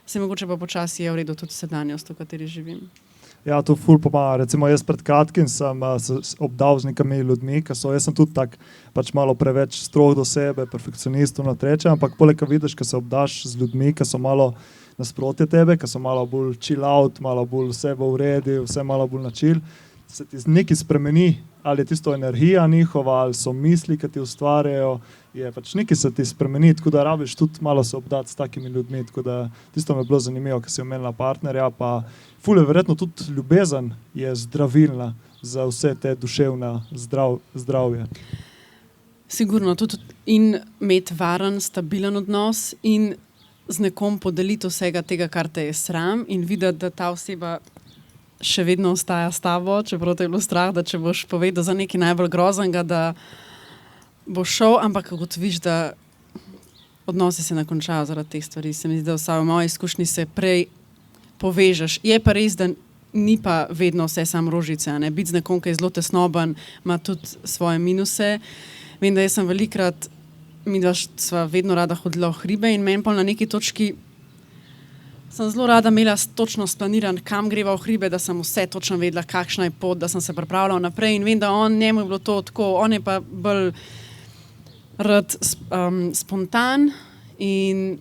se mogoče pa počasi je v redu tudi sedanjost, v kateri živim. Ja, to ful pomaga. Recimo jaz pred kratkim sem se obdal z nekimi ljudmi, jaz sem tudi tak pač malo preveč strog do sebe, perfekcionist, ampak poleg vidiš, ko se obdaš z ljudmi, ki so malo nasprotje tebe, ki so malo bolj chill out, malo bolj vse v redu, vse malo bolj na chill, se ti nekaj spremeni, ali je tisto energija njihova, ali so misli, ki ti ustvarjajo, je pač nekaj se ti spremeni, tako da rabiš tudi malo se obdati s takimi ljudmi, tako da tisto me je bilo zanimivo, ker si omenila partnerja, pa ful je verjetno tudi ljubezen je zdravilna za vse te duševne zdravje. Sigurno, tudi in imeti varen, stabilen odnos in z nekom podeliti vsega tega, kar te je sram in videti, da ta oseba še vedno ostaja s tabo, čeprav te je bilo strah, da če boš povedal za nekaj najbolj groznega, da bo šel, ampak ugotoviš, da odnosi se ne končajo zaradi teh stvari. Se mi zdi, da vsaj v moji izkušnji se prej povežeš. Je pa res, da ni pa vedno vse samo rožice. Biti z nekom, ki je zelo tesnoben, ima tudi svoje minuse. Vem, da jaz sem velikrat, midva sva vedno rada hodila v hribe in meni pa na neki točki sem zelo rada imela točno splaniran, kam greva v hribe, da sem vse točno vedela, kakšna je pot, da sem se pripravljala naprej in vem, da njemu je bilo to tako, on je pa bolj rad spontan in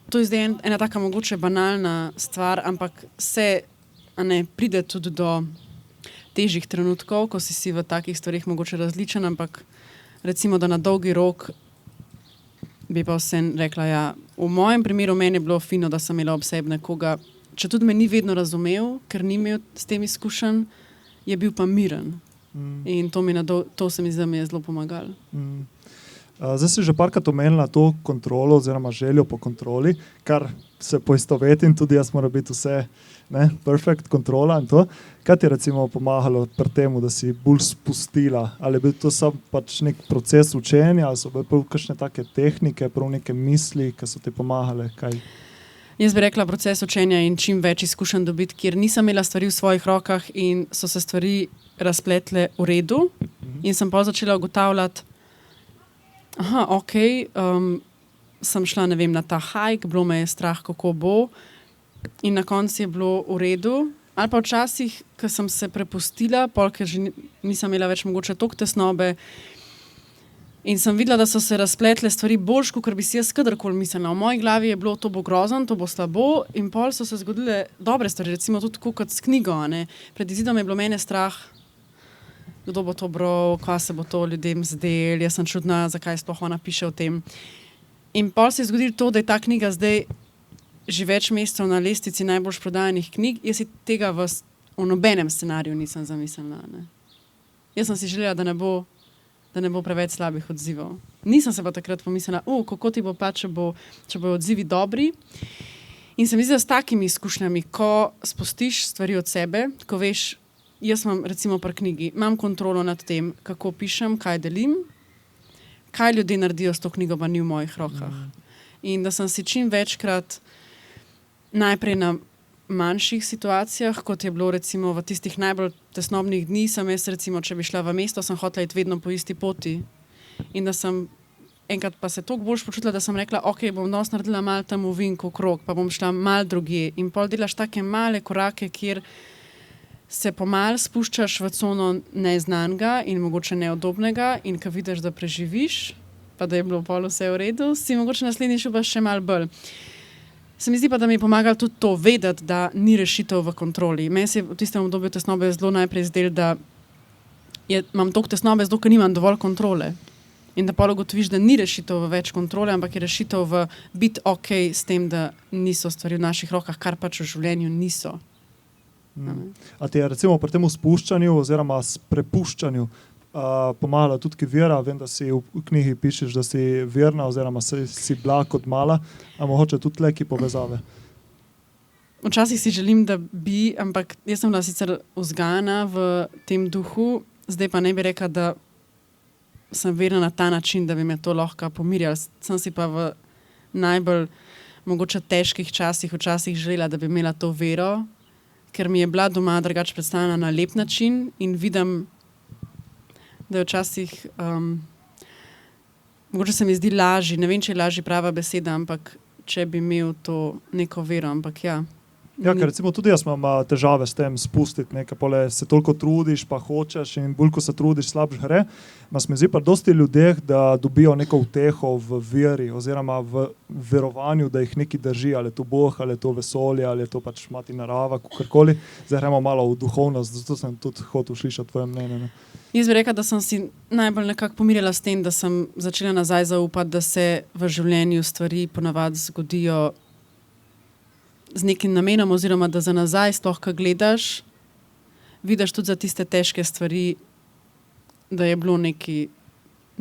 to je zdaj ena taka mogoče banalna stvar, ampak pride tudi do težjih trenutkov, ko si v takih stvarih mogoče različen, ampak recimo, da na dolgi rok bi pa vse rekla, ja, v mojem primeru meni je bilo fino, da sem imela ob sebi nekoga, če tudi me ni vedno razumel, ker ni imel s tem izkušenj, je bil pa miren. In to se mi zdi, da mi je zelo pomagalo. Zdaj si že parkrat omenila to kontrolo oziroma željo po kontroli, kar se poistovetim, tudi jaz moram biti vse perfect kontrola in to. Kaj ti je recimo pomagalo pri temu, da si bolj spustila? Ali je bil to sam pač nek proces učenja, ali so bile prav kakšne take tehnike, prav neke misli, ki so ti pomagale? Kaj? Jaz bi rekla proces učenja in čim več izkušenj dobiti, kjer nisem imela stvari v svojih rokah in so se stvari razpletle v redu in sem pa začela ugotavljati, sem šla, ne vem, na ta hike, bilo me je strah, kako bo in na koncu je bilo v redu. Ali pa včasih, ko sem se prepustila, ker že nisem imela več mogoče toliko tesnobe in sem videla, da so se razpletle stvari boljš, kot bi si jaz kadarkoli mislila. V moji glavi je bilo, to bo grozno, to bo slabo in pol so se zgodile dobre stvari, recimo tudi kot s knjigo. Pred izidom je bilo mene strah, kdo bo to bral, kva se bo to ljudem zdel, jaz sem čudna, zakaj sploh ona piše o tem. In pol se je zgodilo to, da je ta knjiga zdaj že več mesecev na lestvici najbolj prodajanih knjig, jaz si tega v nobenem scenariju nisem zamislila. Jaz sem si želela, da ne bo preveč slabih odzivov. Nisem se pa takrat pomislila, kako ti bo pa, če bojo odzivi dobri. In se mi zdi, da s takimi izkušnjami, ko spustiš stvari od sebe, ko veš, jaz imam recimo pri knjigi, imam kontrolo nad tem, kako pišem, kaj delim, kaj ljudje naredijo s to knjigo, pa ni v mojih rokah. In da sem si čim večkrat najprej na manjših situacijah, kot je bilo recimo v tistih najbolj tesnobnih dni, sem jaz recimo, če bi šla v mesto, sem hotela iti vedno po isti poti. In da sem enkrat pa se toliko boljš počutila, da sem rekla, bom danes naredila malo tam ovink okrog, pa bom šla malo drugje. In pol delaš take male korake, kjer se pomal spuščaš v cono neznanega in mogoče neudobnega in ko vidiš, da preživiš, pa da je bilo pol vse v redu, si mogoče naslednjič pa še malo bolj. Se mi zdi pa, da mi je pomagalo tudi to vedeti, da ni rešitev v kontroli. Meni se v tistem obdobju tesnobe zelo najprej zdelo, da imam toliko tesnobe, zato ker nimam dovolj kontrole. In da pol ugotoviš, da ni rešitev v več kontrole, ampak je rešitev v biti ok s tem, da niso stvari v naših rokah, kar pač v življenju niso. A ti je recimo pri tem spuščanju oziroma prepuščanju pomagala tudi ki vera? Vem, da si v knjigi pišeš, da si verna oziroma si bila kot mala, a mogoče tudi leki povezave? Včasih si želim, da bi, ampak jaz sem bila sicer vzgajana v tem duhu, zdaj pa ne bi rekla, da sem verna na ta način, da bi me to lahko pomirjala. Sem si pa v najbolj mogoče težkih časih včasih želela, da bi imela to vero, ker mi je bila doma drugače predstavljena na lep način in vidim, da je včasih mogoče se mi zdi lažji, ne vem, če je lažji prava beseda, ampak če bi imel to neko vero, ampak ja. Ja, ker recimo tudi jaz imam težave s tem spustiti nekaj, pole se toliko trudiš, pa hočeš in bolj, ko se trudiš, slabš gre. Se mi zdi pa dosti ljudeh, da dobijo neko uteho v veri oziroma v verovanju, da jih nekaj drži, ali je to Bog, ali je to vesolje, ali je to pač mati narava, kakorkoli. Zdaj gremo malo v duhovnost, zato sem tudi hotel slišati tvoje mnenje. Jaz bi rekla, da sem si najbolj nekako pomirjala s tem, da sem začela nazaj zaupati, da se v življenju stvari ponavadi zgodijo z nekim namenom, oziroma da za nazaj sploh, ko gledaš, vidiš tudi za tiste težke stvari, da je bilo neki,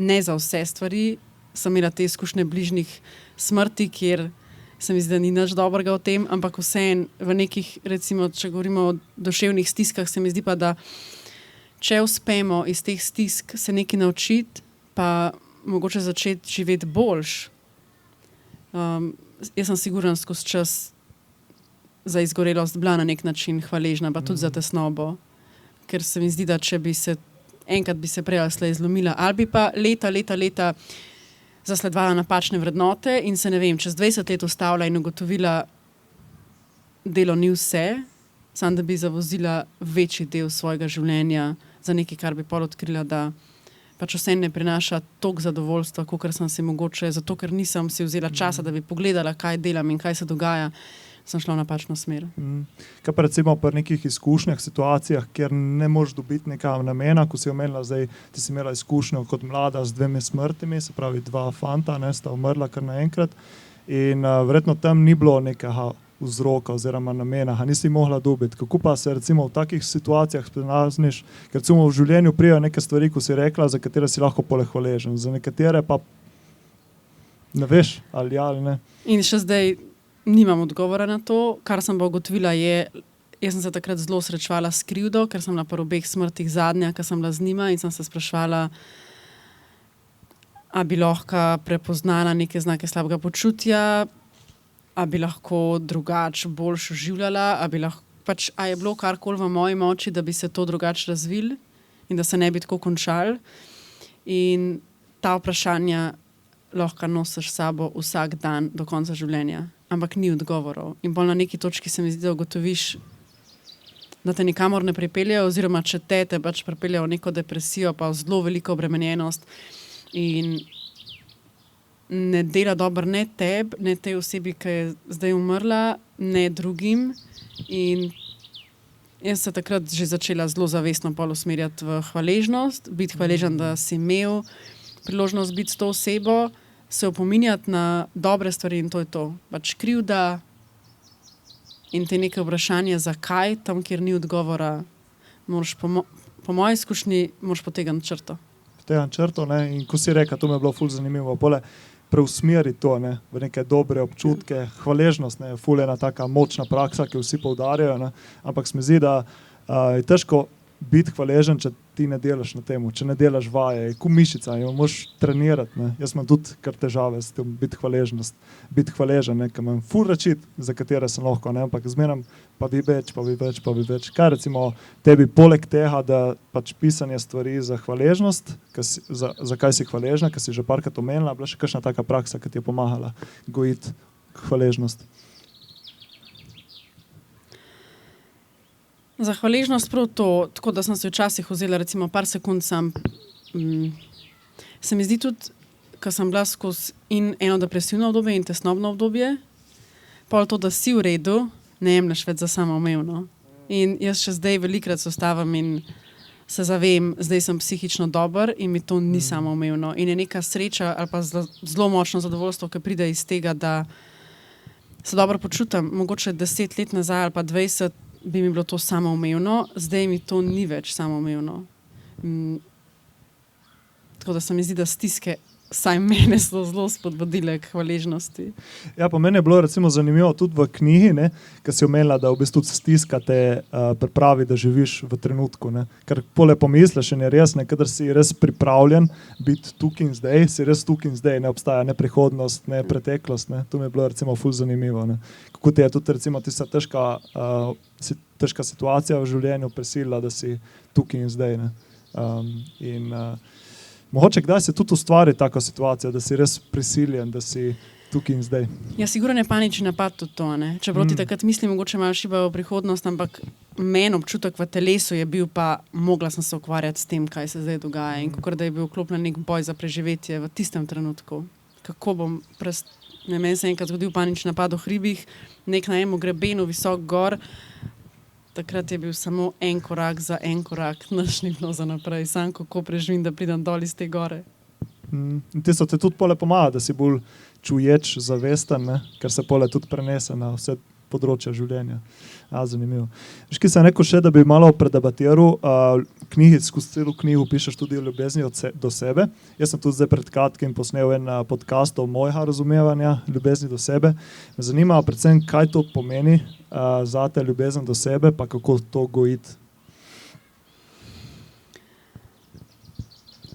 ne za vse stvari, sem imela te izkušnje bližnjih smrti, kjer se mi zdi, da ni nič dobrega v tem, ampak vseeno v nekih, recimo, če govorimo o duševnih stiskah, se mi zdi pa, da če uspemo iz teh stisk se nekaj naučiti, pa mogoče začeti živeti boljš. Jaz sem sigurna skozi čas za izgorelost bila na nek način hvaležna, pa tudi za tesnobo. Ker se mi zdi, da če bi se enkrat bi se prej ali slej zlomila, ali bi pa leta zasledovala napačne vrednote in se, ne vem, čez 20 let ustavila in ugotovila, delo ni vse, samo da bi zavozila večji del svojega življenja za nekaj, kar bi pol odkrila, da pač vse ne prinaša toliko zadovoljstva, kakor sem si mogoče, zato ker nisem si vzela časa, da bi pogledala, kaj delam in kaj se dogaja, sem šla v napačno smer. Kaj pa recimo pri nekih izkušnjah, situacijah, kjer ne moreš dobiti nekaj namena, ko si omenila zdaj, ti si imela izkušnjo kot mlada z 2 smrtimi, se pravi 2 fanta, sta umrla kar naenkrat in verjetno tam ni bilo nekega vzroka oziroma namena, nisi mogla dobiti. Kako pa se recimo v takih situacijah sprenazniš, ker recimo v življenju prijajo neke stvari, ko si rekla, za katere si lahko hvaležen, za nekatere pa ne veš, ali ja ali ne. In še zdaj nimam odgovora na to, kar sem pa ugotovila je, jaz sem se takrat zelo srečevala s krivdo, ker sem bila pri obeh smrtih zadnja, ker sem bila z njima in sem se spraševala, a bi lahko prepoznala neke znake slabega počutja, a bi lahko drugače boljš življala, a je bilo karkoli v moji moči, da bi se to drugače razvil in da se ne bi tako končal. In ta vprašanja lahko nosiš s sabo vsak dan do konca življenja, ampak ni odgovorov. In bolj na neki točki se mi zdi, da ugotoviš, da te nikamor ne pripeljejo, oziroma če te pač pripeljejo v neko depresijo, pa v zelo veliko obremenjenost in ne dela dobro ne tebi, ne tej osebi, ki je zdaj umrla, ne drugim. In jaz se takrat že začela zelo zavestno pol usmerjati v hvaležnost, biti hvaležen, da si imel priložnost biti s to osebo, se opominjati na dobre stvari in to je to. Pač krivda in te neke vprašanje, zakaj, tam, kjer ni odgovora, moraš po moji izkušnji, moraš potegniti črto. Potegniti črto, ne, in ko si reka, to mi je bilo ful zanimivo, pole preusmeri to, ne, v neke dobre občutke, hvaležnost, ne, ful ena taka močna praksa, ki vsi poudarjajo, ne, ampak se mi zdi, da je težko biti hvaležen, če ti ne delaš na temu, če ne delaš vaje, je kot mišica, jo moraš trenirati, ne. Jaz imam tudi kar težave s tem biti hvaležen, ne, ker imam ful reči, za katere sem lahko, ne, ampak zmeram pa bi več. Kaj recimo tebi poleg tega, da pač pisanje stvari za hvaležnost, za kaj si hvaležna, ker si že parkrat omenila, bila še kakšna taka praksa, ki ti je pomagala gojiti hvaležnost? Za hvaležnost prav to, tako da sem se včasih vzela recimo par sekund sam. Se mi zdi tudi, ko sem bila skozi in eno depresivno obdobje in tesnobno obdobje, pol to, da si v redu, ne jemlješ več za samoumevno. In jaz še zdaj velikrat se ustavim in se zavem, zdaj sem psihično dober in mi to ni samoumevno. In je neka sreča ali pa zelo močno zadovoljstvo, ki pride iz tega, da se dobro počutim. Mogoče 10 let nazaj ali pa 20 bi mi bilo to samoumevno, zdaj mi to ni več samoumevno. Tako da se mi zdi, da stiske saj mene so zelo spodbudile k hvaležnosti. Ja, pa meni je bilo recimo zanimivo tudi v knjigi, ne, ker si omenila, da v bistvu stiska te pripravi, da živiš v trenutku. Ne. Ker pole pomisliš in je res, ne, kadar si res pripravljen biti tukaj in zdaj, si res tukaj in zdaj, ne obstaja ne prihodnost, ne preteklost. Ne. To mi je bilo recimo ful zanimivo. Ne. Kako ti je tudi recimo tista težka situacija v življenju prisilila, da si tukaj in zdaj. Ne. Mogoče kdaj se tudi ustvari taka situacija, da si res prisiljen, da si tukaj in zdaj? Ja, sigurno je panični napad tudi to, ne. Čeprav ti takrat mislim, mogoče malo šibajo v prihodnost, ampak meni občutek v telesu je bil pa, mogla sem se ukvarjati s tem, kaj se zdaj dogaja in kakor da je bil vklopljen nek boj za preživetje v tistem trenutku. Kako bom meni se enkrat zgodil panični napad v hribih, nek na enem grebenu visok gor. Takrat je bil samo en korak za en korak, nič ni bilo za naprej. Sam kako preživim, da pridem dol iz te gore. In ti so te tudi pole pomaga, da si bolj čuječ, zavesten, ne? Ker se pole tudi prenese na vse področja življenja. Zanimivo. Veš, ki sem rekel še, da bi malo predebatiral, skozi celo knjigo pišeš tudi o ljubezni do sebe. Jaz sem tudi zdaj pred kratkim posnel en podcast o mojega razumevanja ljubezni do sebe. Me zanima predvsem, kaj to pomeni zate ljubezen do sebe, pa kako to gojiti.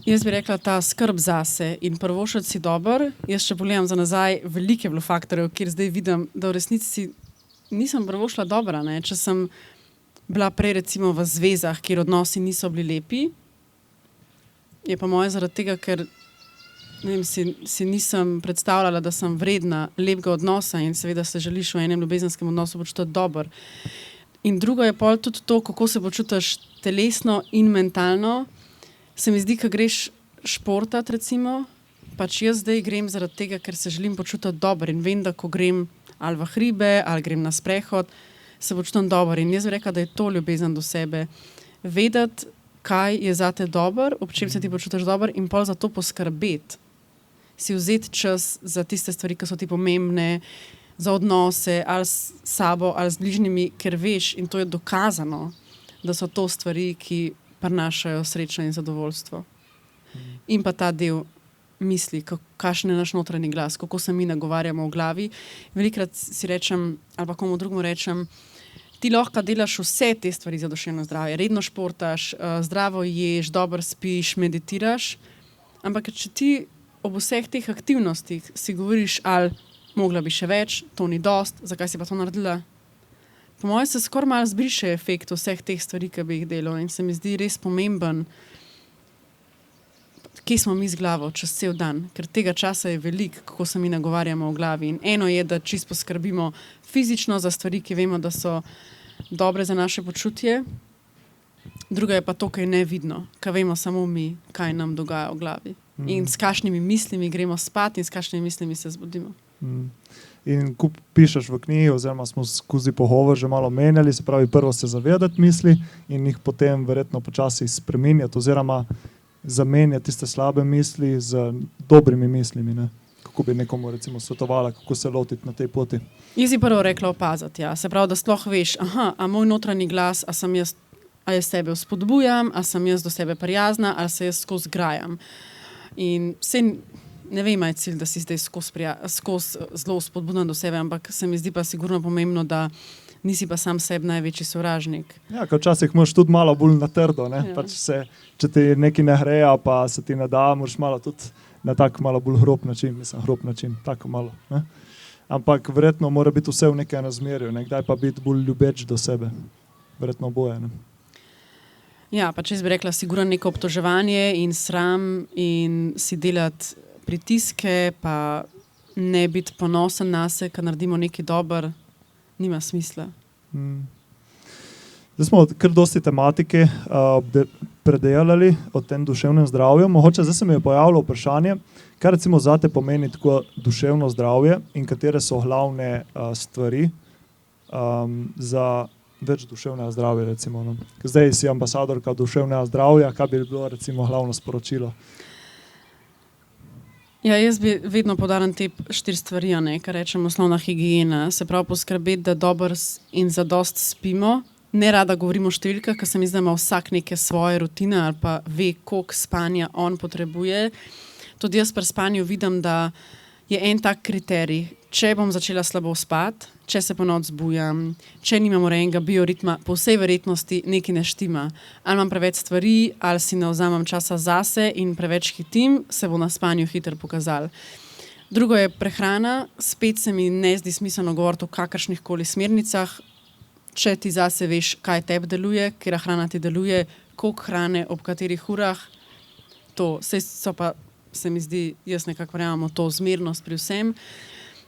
Jaz bi rekla ta skrb zase in prvošati si dober. Jaz še pogledam za nazaj, veliko je bilo faktorjev, kjer zdaj vidim, da v resnici nisem prvošla dobra. Ne? Če sem bila prej recimo v zvezah, kjer odnosi niso bili lepi, je pa moje zaradi tega, ker ne vem, si nisem predstavljala, da sem vredna lepega odnosa in seveda se želiš v enem ljubezenskem odnosu počutiti dober. In drugo je pol tudi to, kako se počutiš telesno in mentalno. Se mi zdi, ko greš športat recimo, pač jaz zdaj grem zaradi tega, ker se želim počutiti dober in vem, da ko grem ali v hribe, ali grem na sprehod, se počutim dober. In jaz bi rekla, da je to ljubezen do sebe. Vedeti, kaj je zate dober, ob čem se ti počutiš dober in pol za to poskrbeti. Si vzeti čas za tiste stvari, ki so ti pomembne, za odnose, ali s sabo, ali z bližnjimi, ker veš, in to je dokazano, da so to stvari, ki prinašajo srečo in zadovoljstvo. In pa ta del misli, kakšen je naš notranji glas, kako se mi nagovarjamo v glavi. Velikrat si rečem, ali pa komu drugemu rečem, ti lahko delaš vse te stvari za duševno zdravje, redno športaš, zdravo ješ, dobro spiš, meditiraš, ampak če ti ob vseh teh aktivnostih si govoriš, ali mogla bi še več, to ni dost, zakaj si pa to naredila? Po mojem se skoraj malo zbriše efekt vseh teh stvari, ki bi jih delal in se mi zdi res pomemben, kje smo mi z glavo čez cel dan, ker tega časa je veliko, kako se mi nagovarjamo v glavi. In eno je, da čisto poskrbimo fizično za stvari, ki vemo, da so dobre za naše počutje, druga je pa to, kaj je nevidno, kaj vemo samo mi, kaj nam dogaja v glavi. In s kakšnimi mislimi gremo spat in s kakšnimi mislimi se zbudimo. In ko pišeš v knjigi, oziroma smo skozi pogovor že malo menjali, se pravi prvo se zavedati misli in jih potem verjetno počasi spreminjati oziroma zamenjati tiste slabe misli z dobrimi mislimi. Ne? Kako bi nekomu recimo svetovala, kako se lotiti na tej poti? Jaz bi prvo rekla opazati, ja. Se pravi, da sploh veš, a moj notranji glas, a jaz sebe vzpodbujam, a sem jaz do sebe prijazna, ali se jaz skozi grajam. In ne vem, je cilj, da si zdaj skozi zelo spodbudna do sebe, ampak se mi zdi pa sigurno pomembno, da nisi pa sam sebi največji sovražnik. Ja, ker včasih moraš tudi malo bolj na trdo, ne? Ja. Pač če ti nekaj ne greja, pa se ti ne da, moraš malo tudi na tak malo bolj hrob način, tako malo. Ne? Ampak verjetno mora biti vse v nekem razmerju, nekdaj pa biti bolj ljubeč do sebe. Verjetno oboje, ne? Ja, pa če bi rekla, sigurno neko obtoževanje in sram in si delati pritiske, pa ne biti ponosen nase, ko naredimo nekaj dober, nima smisla. Zdaj smo kar dosti tematike predelali o tem duševnem zdravju. Mogoče zdaj se mi je pojavilo vprašanje, kaj recimo zate pomeni tako duševno zdravje in katere so glavne stvari za več duševnega zdravja, recimo. No. Zdaj si ambasadorka duševnega zdravja, kaj bi bilo recimo glavno sporočilo? Ja, jaz bi vedno podarim te 4 stvari, kar rečem osnovna higiena. Se pravi poskrbeti, da dobro in zadost spimo. Ne rada govorim o številkah, ker se mi zdi, da ima vsak neke svoje rutine ali pa ve, koliko spanja on potrebuje. Tudi jaz pri spanju vidim, da je en tak kriterij. Če bom začela slabo spati, če se po noč zbujam, če nimam urejenega bioritma, po vsej verjetnosti nekaj ne štima. Ali imam preveč stvari, ali si ne vzamem časa zase in preveč hitim, se bo na spanju hitro pokazalo. Drugo je prehrana. Spet se mi ne zdi smiselno govoriti o kakršnih koli smernicah. Če ti zase veš, kaj tebi deluje, katera hrana ti deluje, koliko hrane, ob katerih urah, to vse so pa, se mi zdi, jaz nekako verjamem to zmernost pri vsem.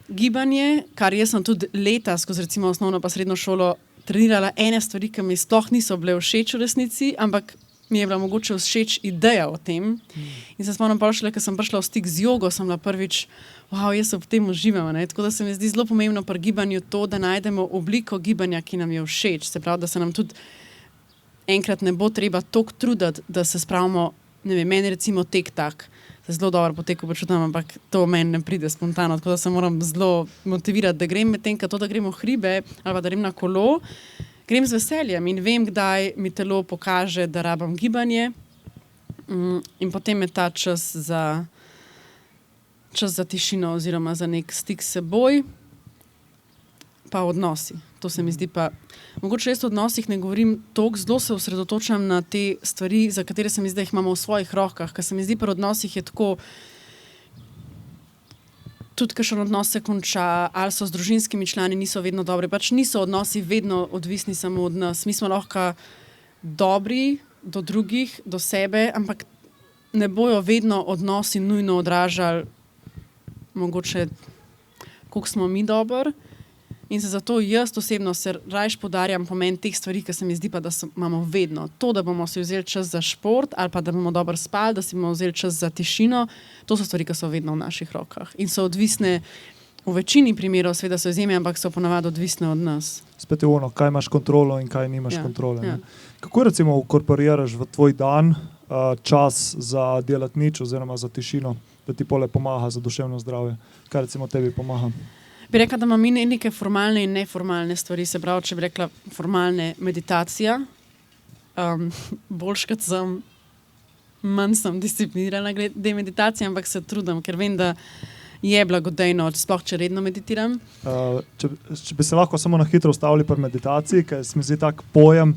Gibanje, kar jaz sem tudi leta skozi recimo osnovno pa srednjo šolo trenirala ene stvari, ki mi sploh niso bile všeč v resnici, ampak mi je bila mogoče všeč ideja o tem. In se spomnim pa šele, ko sem prišla v stik z jogo, sem bila prvič, jaz v tem uživam. Tako da se mi zdi zelo pomembno pri gibanju to, da najdemo obliko gibanja, ki nam je všeč. Se pravi, da se nam tudi enkrat ne bo treba toliko truditi, da se spravimo, ne vem, meni recimo tek tak, zelo dobro poteku počutam, ampak to meni ne pride spontano, tako da se moram zelo motivirati, da grem med tem, da gremo v hribe ali pa da grem na kolo, grem z veseljem in vem, kdaj mi telo pokaže, da rabim gibanje, in potem je ta čas za tišino oziroma za nek stik s seboj, pa odnosi. To se mi zdi pa, mogoče jaz v odnosih ne govorim toliko, zelo se osredotočam na te stvari, za katere se mi zdi, da jih imamo v svojih rokah, ker se mi zdi, pri odnosih je tako, tudi kakšen odnos se konča, ali so z družinskimi člani, niso vedno dobri, pač niso odnosi vedno odvisni samo od nas. Mi smo lahko dobri do drugih, do sebe, ampak ne bojo vedno odnosi nujno odražali mogoče, koliko smo mi dobri. In se zato jaz osebno se rajš podarjam pomen teh stvari, ki se mi zdi pa, da imamo vedno. To, da bomo si vzeli čas za šport ali pa da bomo dobro spali, da si bomo vzeli čas za tišino, to so stvari, ki so vedno v naših rokah. In so odvisne, v večini primerov seveda so izjeme, ampak so ponavadi odvisne od nas. Spet je ono, kaj imaš kontrolo in kaj nimaš kontrole. Ja. Kako recimo ukorporiraš v tvoj dan čas za delati nič oziroma za tišino, da ti pole pomaga za duševno zdravje? Kaj recimo tebi pomaga? Bi rekla, da imam neke formalne in neformalne stvari, se pravi, če bi rekla formalne meditacija, boljš kot manj sem disciplinirana glede meditacije, ampak se trudim, ker vem, da je blagodejno, sploh če redno meditiram. Če bi se lahko samo na hitro ustavili pri meditaciji, ker se mi zdi tak pojem,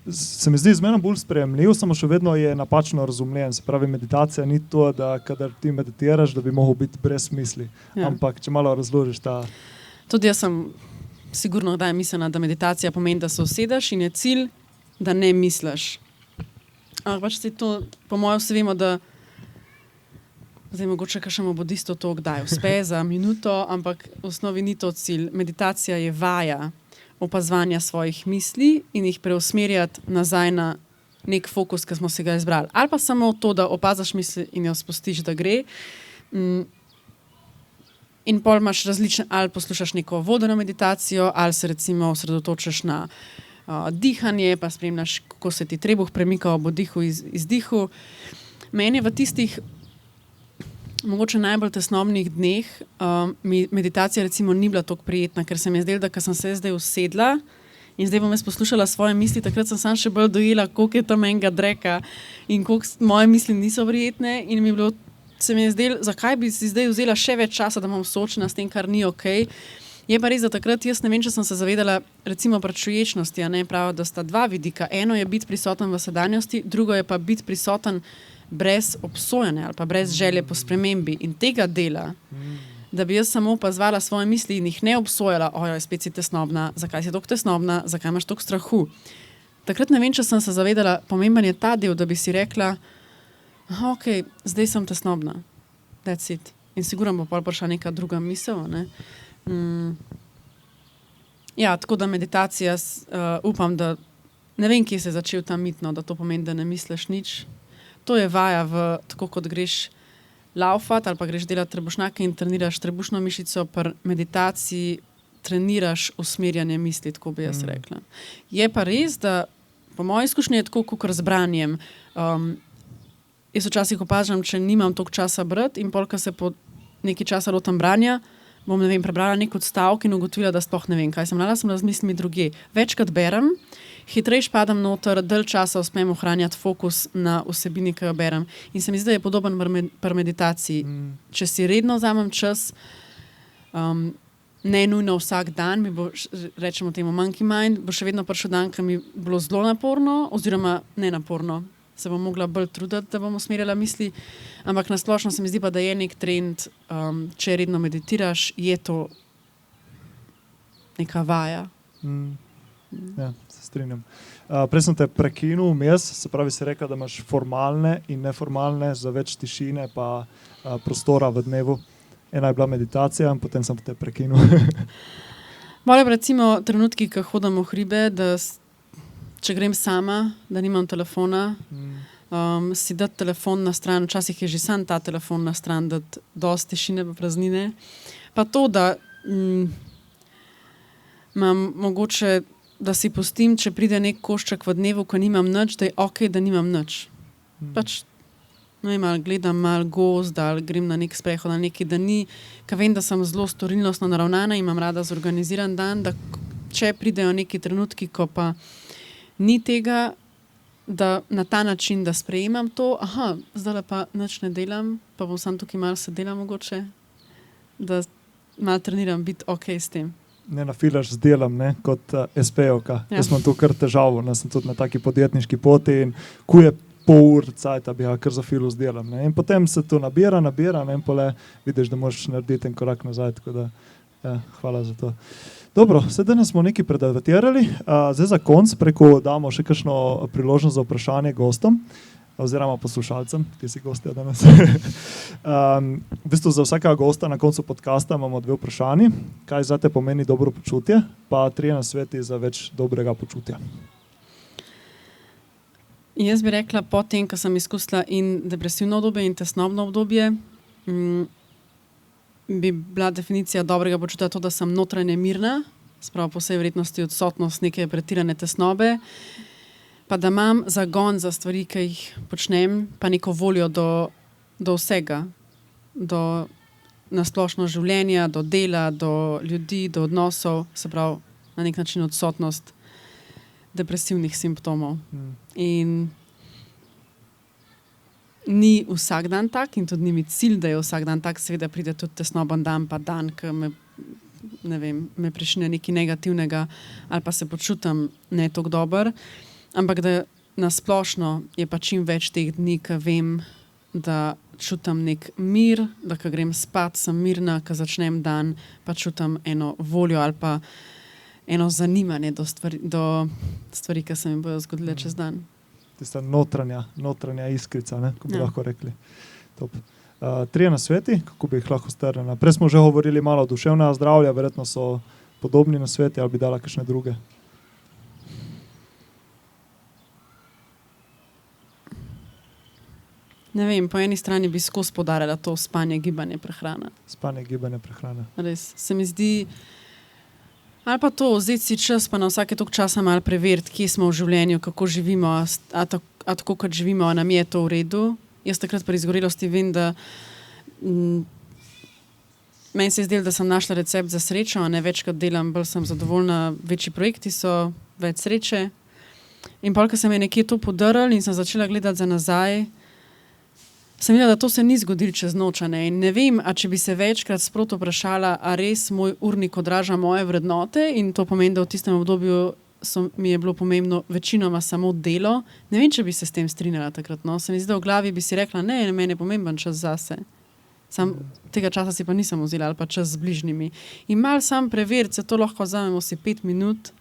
se mi zdi zmerno bolj sprejemljiv, samo še vedno je napačno razumljen. Se pravi, meditacija ni to, da kadar ti meditiraš, da bi mogel biti brez misli. Ja. Ampak, če malo razložiš ta... Tudi jaz sem sigurno kdaj mislila, da meditacija pomeni, da se usedeš in je cilj, da ne misliš. Ampak pač to, po mojem vsi vemo, da zdaj mogoče kakšnemu budistu to kdaj uspe za minuto, ampak v osnovi ni to cilj. Meditacija je vaja opazovanja svojih misli in jih preusmerjati nazaj na nek fokus, ki smo si ga izbrali. Ali pa samo to, da opaziš misli in jo spustiš, da gre. In pol imaš različne, ali poslušaš neko vodeno meditacijo, ali se recimo osredotočaš na dihanje, pa spremljaš, kako se ti trebuh premika ob vdihu izdihu. Meni v tistih mogoče najbolj tesnobnih dneh mi meditacija recimo ni bila toliko prijetna, ker se mi je zdelo, da sem se zdaj usedla in zdaj bom jaz poslušala svoje misli, takrat sem sam še bolj dojela, koliko je tam enega dreka in koliko moje misli niso prijetne in se mi je zdelo, zakaj bi si zdaj vzela še več časa, da bom soočena s tem, kar ni okej. Je pa res, da takrat jaz ne vem, če sem se zavedala recimo pri čuječnosti, pravijo, da sta dva vidika. Eno je biti prisoten v sedanjosti, drugo je pa biti prisoten brez obsojanja ali pa brez želje po spremembi. In tega dela, da bi jaz samo opazvala svoje misli in jih ne obsojala, spet si tesnobna, zakaj si toliko tesnobna, zakaj imaš toliko strahu. Takrat ne vem, če sem se zavedala, pomemben je ta del, da bi si rekla, zdaj sem tesnobna, that's it. In sigurno bo pol prišla neka druga misel, ne. Ja, tako da meditacija, upam, da ne vem, kje se je začel ta mitno, da to pomeni, da ne misliš nič. To je vaja tako kot greš laufat ali pa greš delati trebušnjake in treniraš trebušno mišico, pri meditaciji treniraš usmerjanje misli, tako bi jaz rekla. Je pa res, da po moji izkušnji je tako, kot z branjem. Jaz včasih opažam, če nimam toliko časa brati in polka se po nekaj časa lotam branja, bom, ne vem, prebrala nek odstavek in ugotovila, da sploh ne vem, kaj sem razmislila druge. Večkrat berem, hitreje padam noter, dalj časa uspem ohranjati fokus na vsebini, ki jo berem. In se mi zdi, da je podoben pri meditaciji. Če si redno vzamem čas, ne nujno vsak dan, mi bo, rečemo temu monkey mind, bo še vedno prišel dan, ki mi bilo zelo naporno, oziroma ne naporno, se bom mogla bolj truditi, da bom usmerjala misli, ampak nasplošno se mi zdi pa, da je nek trend, če redno meditiraš, je to neka vaja. Ja, se strinjam. Prej sem te prekinul vmes, se pravi si rekel, da imaš formalne in neformalne za več tišine pa prostora v dnevu. Ena je bila meditacija in potem sem te prekinul. Bolje recimo trenutki, ko hodim v hribe, da če grem sama, da nimam telefona, si dati telefon na stran, včasih je že sam ta telefon na stran, dati dosti tišine pa praznine. Pa to, da imam mogoče, da si pustim, če pride nek košček v dnevu, ko nimam nič, da je okej, da nimam nič. Pač, ne vem, ali gledam malo gozd, ali grem na nek sprehod, ali nekaj, da ni, ker vem, da sem zelo storilnostno naravnana in imam rada zorganiziran dan, da če pridejo neki trenutki, ko pa ni tega, da na ta način, da sprejemam to, zdaj pa nič ne delam, pa bom sam tukaj malo sedela mogoče, da malo treniram biti okej s tem. Ne nafilaš z delom, ne, kot SP-ovka. Ja. Jaz imam tu kar težavo, sem tudi na taki podjetniški poti in ko je pol ur cajta, bi kar zafilil z delom. Ne. In potem se to nabira, ne, in pole vidiš, da moraš narediti en korak nazaj, tako da ja, hvala za to. Dobro, sedaj smo nekaj predebatirali. Zdaj za konc preko damo še kakšno priložnost za vprašanje gostom, oziroma poslušalcem, ti si gostja danes. V bistvu za vsakega gosta na koncu podcasta imamo 2 vprašanji. Kaj zate pomeni dobro počutje, pa 3 nasveti za več dobrega počutja. Jaz bi rekla, po tem, ko sem izkusila in depresivno obdobje in tesnobno obdobje, bi bila definicija dobrega počutja to, da sem notranje mirna, spravo po vsej verjetnosti odsotnost neke pretirane tesnobe, pa da imam zagon za stvari, ki jih počnem, pa neko voljo do vsega, do nasplošno življenja, do dela, do ljudi, do odnosov, se pravi na nek način odsotnost depresivnih simptomov. In ni vsak dan tak in tudi ni mi cilj, da je vsak dan tak, seveda pride tudi tesnoben dan, pa dan, ki me prične nekaj negativnega ali pa se počutim ne toliko dober, ampak da nasplošno je pa čim več teh dni, ki vem, da čutim nek mir, da ko grem spat, sem mirna, ko začnem dan, pa čutim eno voljo ali pa eno zanimanje do stvari, ki se mi bojo zgodile čez dan. Tista notranja iskrica, ne, ko bi lahko rekli. Top. 3 nasveti, kako bi jih lahko strnila. Prej smo že govorili malo o duševnega zdravja, verjetno so podobni nasveti, ali bi dala kakšne druge? Ne vem, po eni strani bi skozi poudarjala to spanje, gibanje, prehrana. Spanje, gibanje, prehrana. Res, se mi zdi, ali pa to, vzeti si čas, pa na vsake toliko časa malo preveriti, kje smo v življenju, kako živimo, a tako, kot živimo, a nam je to v redu. Jaz takrat pri izgorelosti vem, da meni se je zdelo, da sem našla recept za srečo, a ne večkrat delam, bolj sem zadovoljna, večji projekti so, več sreče. In pol, ko sem je nekje to podaril in sem začela gledati za nazaj, sem videla, da to se ni zgodilo čez noč, ne? In ne vem, a če bi se večkrat sproti vprašala, a res moj urnik odraža moje vrednote in to pomeni, da v tistem obdobju mi je bilo pomembno večinoma samo delo. Ne vem, če bi se s tem strinjala takrat. No? Se mi zdi, da v glavi bi si rekla, ne, meni je pomemben čas zase. Tega časa si pa nisem vzela ali pa čas z bližnjimi. In malo sam preveriti, se to lahko vzamemo si 5 minut,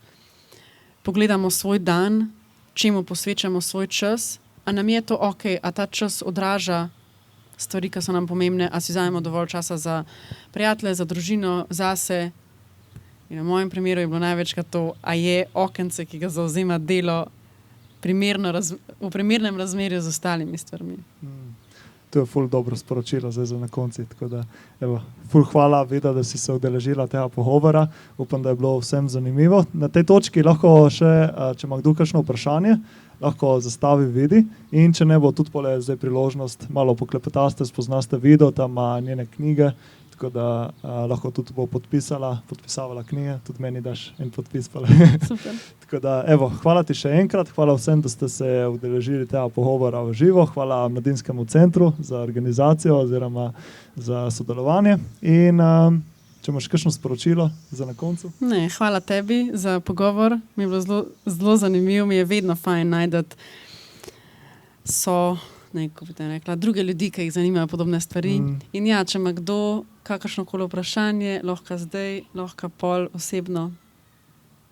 pogledamo svoj dan, čemu posvečamo svoj čas, a nam je to okej, a ta čas odraža stvari, ki so nam pomembne, a si vzamemo dovolj časa za prijatelje, za družino, zase. In v mojem primeru je bilo največkrat to, a je okence, ki ga zauzema delo, v primernem razmerju z ostalimi stvarmi. to je ful dobro sporočilo zdaj za na konci. Tako da, evo, ful hvala, Vida, da si se udeležila tega pogovora. Upam, da je bilo vsem zanimivo. Na tej točki lahko še, če ima kdo kakšno vprašanje, lahko zastavi Vidi. In če ne bo tudi pole zdaj priložnost, malo poklepetaste, spoznaste Vido, tam ima njene knjige, tako da lahko tudi bo podpisavala knjige, tudi meni daš en podpis. Super. Tako da, evo, hvala ti še enkrat, hvala vsem, da ste se udeležili tega pogovora v živo, hvala Mladinskemu centru za organizacijo oziroma za sodelovanje in če imaš kakšno sporočilo za na koncu? Ne, hvala tebi za pogovor, mi je bilo zelo zanimivo, mi je vedno fajn najdeti druge ljudi, ki jih zanimajo podobne stvari. In ja, če ima kdo kakršnokoli vprašanje, lahko zdaj, lahko pol osebno.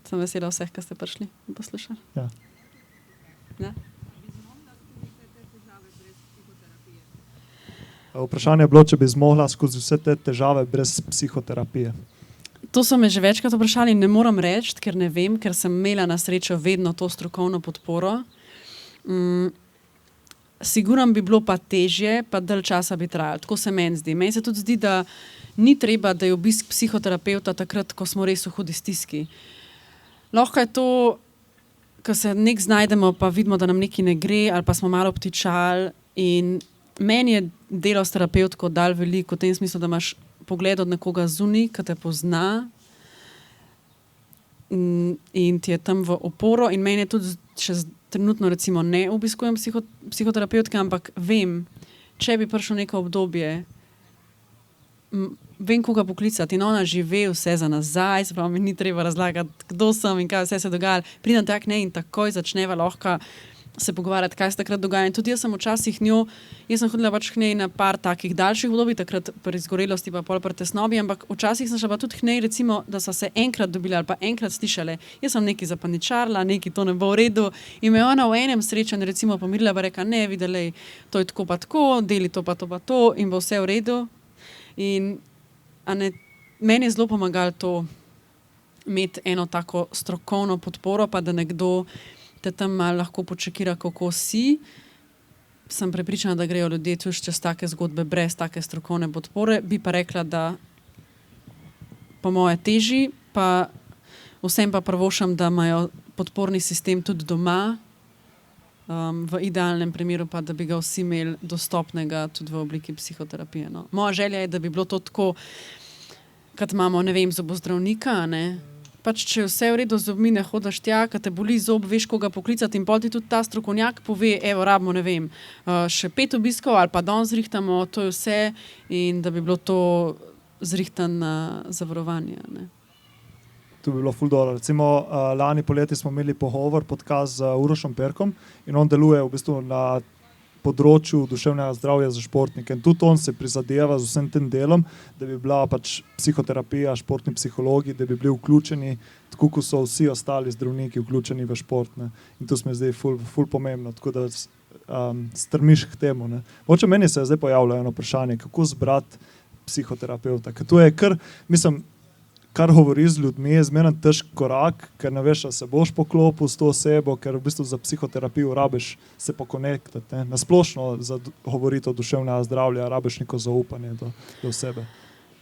Sem vesela vseh, ki ste prišli in poslušali. Ja. Ja? Vprašanje je bilo, če bi zmogla skozi vse te težave brez psihoterapije. To so me že večkrat vprašali, ne moram reči, ker ne vem, ker sem imela na srečo vedno to strokovno podporo. Sigurno bi bilo pa težje, pa dalj časa bi trajalo. Tako se meni zdi. Meni se tudi zdi, da ni treba, da je obisk psihoterapeuta takrat, ko smo res v hudi stiski. Lahko je to, ko se nek znajdemo, pa vidimo, da nam nekaj ne gre, ali pa smo malo obtičali. In meni je delo s terapeutko dal veliko, v tem smislu, da imaš pogled od nekoga zunaj, ki te pozna in ti je tam v oporo. In meni je tudi še trenutno recimo ne obiskujem psihoterapeutke, ampak vem, če bi prišlo neko obdobje, vem, koga poklicati in ona žive vse za nazaj, se pravi, mi ni treba razlagati, kdo sem in kaj vse se dogaja. Pridem tak ne in takoj začneva lahko se pogovarjati, kaj se takrat dogaja. In tudi jaz sem včasih jaz sem hodila pač k njej na par takih daljših obdobij, takrat pri izgorelosti pa pol pri tesnobi, ampak včasih sem šla pa tudi k njej, recimo, da so se enkrat dobili ali pa enkrat slišali. Jaz sem nekaj zapaničarila, nekaj to ne bo v redu in me ona v enem srečanju recimo pomirila, pa reka, ne, videli, to je tako pa tako, deli to pa to in bo vse v redu. In meni je zelo pomagalo to imeti eno tako strokovno podporo, pa da nekdo te tam malo lahko počekira, kako si. Sem prepričana, da grejo ljudje tudi čez take zgodbe brez take strokovne podpore. Bi pa rekla, da po moje teži, pa vsem pa prvošam, da imajo podporni sistem tudi doma, v idealnem primeru pa, da bi ga vsi imeli dostopnega tudi v obliki psihoterapije. No. Moja želja je, da bi bilo to tako, kad imamo, ne vem, zobozdravnika, ne? Pač, če vse v redu z zobmi, ne hodaš tja, kad te boli zob, veš, koga poklicati in pol ti tudi ta strokovnjak pove, evo, rabimo, ne vem, še 5 obiskov ali pa danes zrihtamo, to je vse in da bi bilo to zrihtano zavarovanje. Ne. To bi bilo ful dobro. Recimo, lani poleti smo imeli pogovor, podcast z Urošom Perkom in on deluje v bistvu na področju duševnega zdravja za športnike. In tudi on se prizadeva z vsem tem delom, da bi bila pač psihoterapija, športni psihologi, da bi bili vključeni, tako kot so vsi ostali zdravniki vključeni v šport. Ne. In to se mi zdaj ful pomembno, tako da strmiš k temu. Ne. Mogoče meni se je zdaj pojavilo eno vprašanje, kako zbrati psihoterapeuta. Ker to je kar govori z ljudmi, je zmeraj težk korak, ker ne veš, da se boš poklopil s to osebo, ker v bistvu za psihoterapijo rabiš se pokonektati. Nasplošno za govoriti o duševnem zdravju, rabiš neko zaupanje do osebe.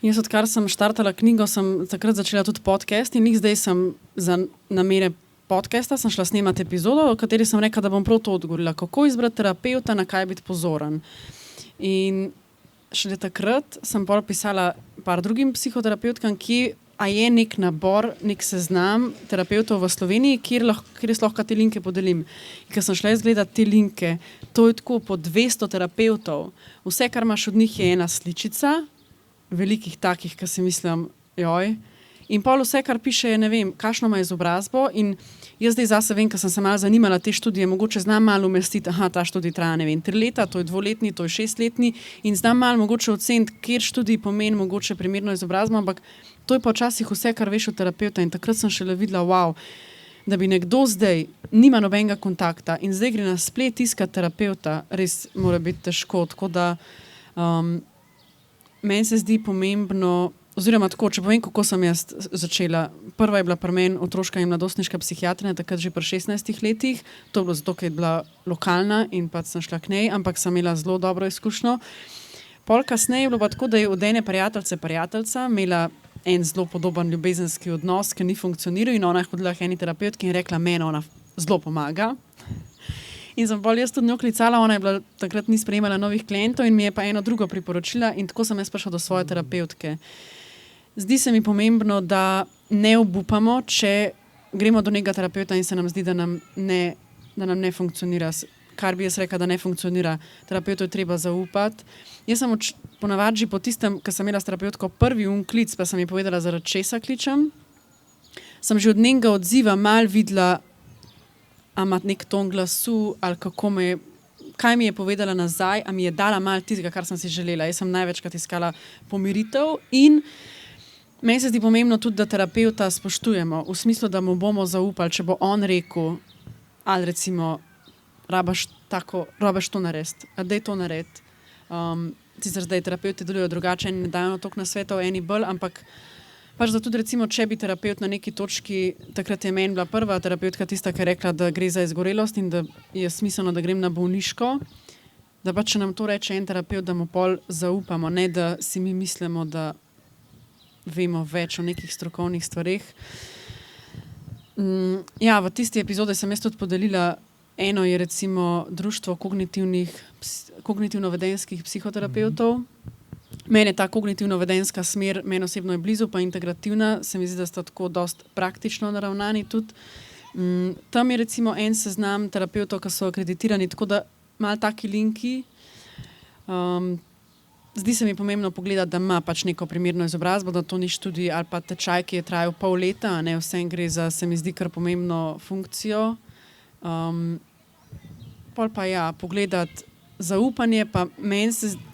Jaz, odkar sem štartala knjigo, sem takrat začela tudi podcast in zdaj sem za namere podcasta sem šla snemati epizodo, v kateri sem rekla, da bom prav to odgovorila, kako izbrati terapeuta, na kaj biti pozoren. In šele takrat sem pol pisala par drugim psihoterapeutkam, a je nek nabor, nek seznam terapeutov v Sloveniji, kjer res lahko te linke podelim. In ker sem šla izgledati te linke, to je tako po 200 terapeutov. Vse, kar imaš od njih, je ena sličica, velikih takih, ki si mislim, joj. In pol vse, kar piše, je ne vem, kakšno ima izobrazbo in jaz zdaj zase vem, ker sem se malo zanimala te študije, mogoče znam malo umestiti, ta študij traja, ne vem, 3 leta, to je 2-letni, to je 6-letni in znam malo mogoče oceniti, kjer študij pomeni mogoče primerno izobrazbo, ampak to je pa včasih vse, kar veš od terapeuta in takrat sem šele videla, wow, da bi nekdo zdaj nima nobenega kontakta in zdaj gre na splet iskati terapeuta, res mora biti težko, tako da meni se zdi pomembno oziroma tako, če povem, kako sem jaz začela. Prva je bila pri meni otroška in mladostniška psihiatrija, takrat že pri 16 letih. To je bilo zato, ker je bila lokalna in pa sem šla k njej, ampak sem imela zelo dobro izkušnjo. Pol kasneje je bilo pa tako, da je od ene prijateljica imela en zelo podoben ljubezenski odnos, ki ni funkcioniral in ona je hodila k eni terapevtki in rekla, meni ona zelo pomaga. In sem bolj jaz tudi njo klicala, ona je bila, takrat ni sprejemala novih klientov in mi je pa eno drugo priporočila in tako sem jaz prišla do svoje terapevtke. Zdi se mi pomembno, da ne obupamo, če gremo do nekega terapeuta in se nam zdi, da nam ne funkcionira. Kar bi jaz rekla, da ne funkcionira. Terapeutu je treba zaupati. Jaz sem ponavadi po tistem, ko sem imela s terapeutko prvi klic, pa sem ji povedala, zaradi česa kličem, sem že od njenega odziva mal videla, a ima nek ton glasu, ali kaj mi je povedala nazaj, a mi je dala malo tistega, kar sem si želela. Jaz sem največkrat iskala pomiritev in meni se zdi pomembno tudi, da terapeuta spoštujemo, v smislu, da mu bomo zaupali, če bo on rekel, ali recimo, rabaš to narediti, a daj to narediti. Sicer zdaj terapeuti delujejo drugače in ne dajo toliko nasvetov, eni bolj, ampak pač da tudi recimo, če bi terapeut na neki točki, takrat je meni bila prva terapeutka tista, ki je rekla, da gre za izgorelost in da je smiselno, da grem na bolniško, da pač, če nam to reče en terapeut, da mu pol zaupamo, ne da si mi mislimo, da vemo več o nekih strokovnih stvareh. Ja, v tisti epizode sem jaz tudi podelila, eno je recimo društvo kognitivno-vedenskih psihoterapeutov. Meni je ta kognitivno-vedenska smer, meni osebno je blizu, pa integrativna, se mi zdi, da sta tako dost praktično naravnani tudi. Tam je recimo en seznam terapeutov, ki so akreditirani, tako da malo taki linki. Zdi se mi pomembno pogledati, da ima pač neko primerno izobrazbo, da to ni študij ali pa tečaj, ki je trajal pol leta, a ne vsem gre za, se mi zdi, kar pomembno funkcijo. Pol pa ja, pogledati zaupanje, pa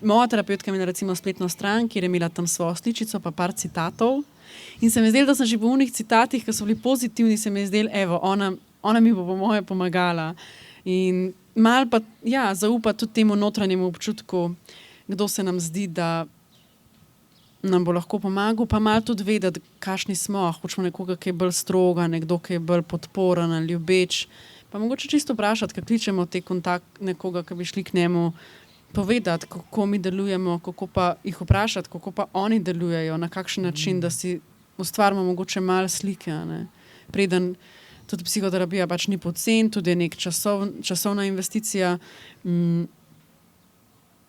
moja terapeutka imela recimo spletno stran, kjer je imela tam svojo sličico, pa par citatov. In se mi zdelo, da sem že po unih citatih, ki so bili pozitivni, se mi je zdelo, evo, ona mi bo po moje pomagala. In malo pa, ja, zaupa tudi temu notranjemu občutku, kdo se nam zdi, da nam bo lahko pomagal, pa malo tudi vedeti, kakšni smo. Hočemo nekoga, ki je bolj stroga, nekdo, ki je bolj podporen, ljubeč. Pa mogoče čisto vprašati, ko kličemo te kontakt nekoga, ki bi šli k njemu, povedati, kako mi delujemo, kako pa jih vprašati, kako pa oni delujejo, na kakšen način, da si ustvarimo mogoče malo slike. Ne? Preden tudi psihoterapija pač ni pocen, tudi je nek časovna investicija.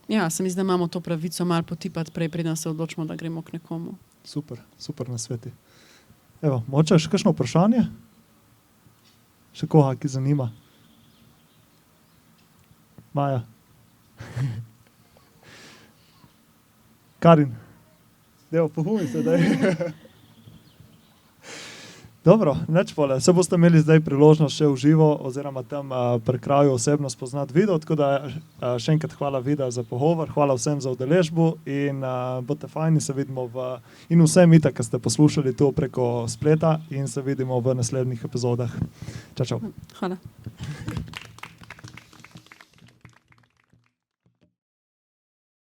Ja, se mi zdi, da imamo to pravico malo potipati prej, preden se odločimo, da gremo k nekomu. Super nasveti. Evo, moče še kakšno vprašanje? Še koga, ki zanima? Maja? Karin? Devo, pohumi se, daj. Dobro, nič pole. Se boste imeli zdaj priložnost še v živo oziroma tam pri kraju osebno spoznati video, tako da še enkrat hvala Vida za pogovor, hvala vsem za udeležbo in boste fajni, se vidimo in vsem itak, ki ste poslušali to preko spleta in se vidimo v naslednjih epizodah. Čau. Hvala.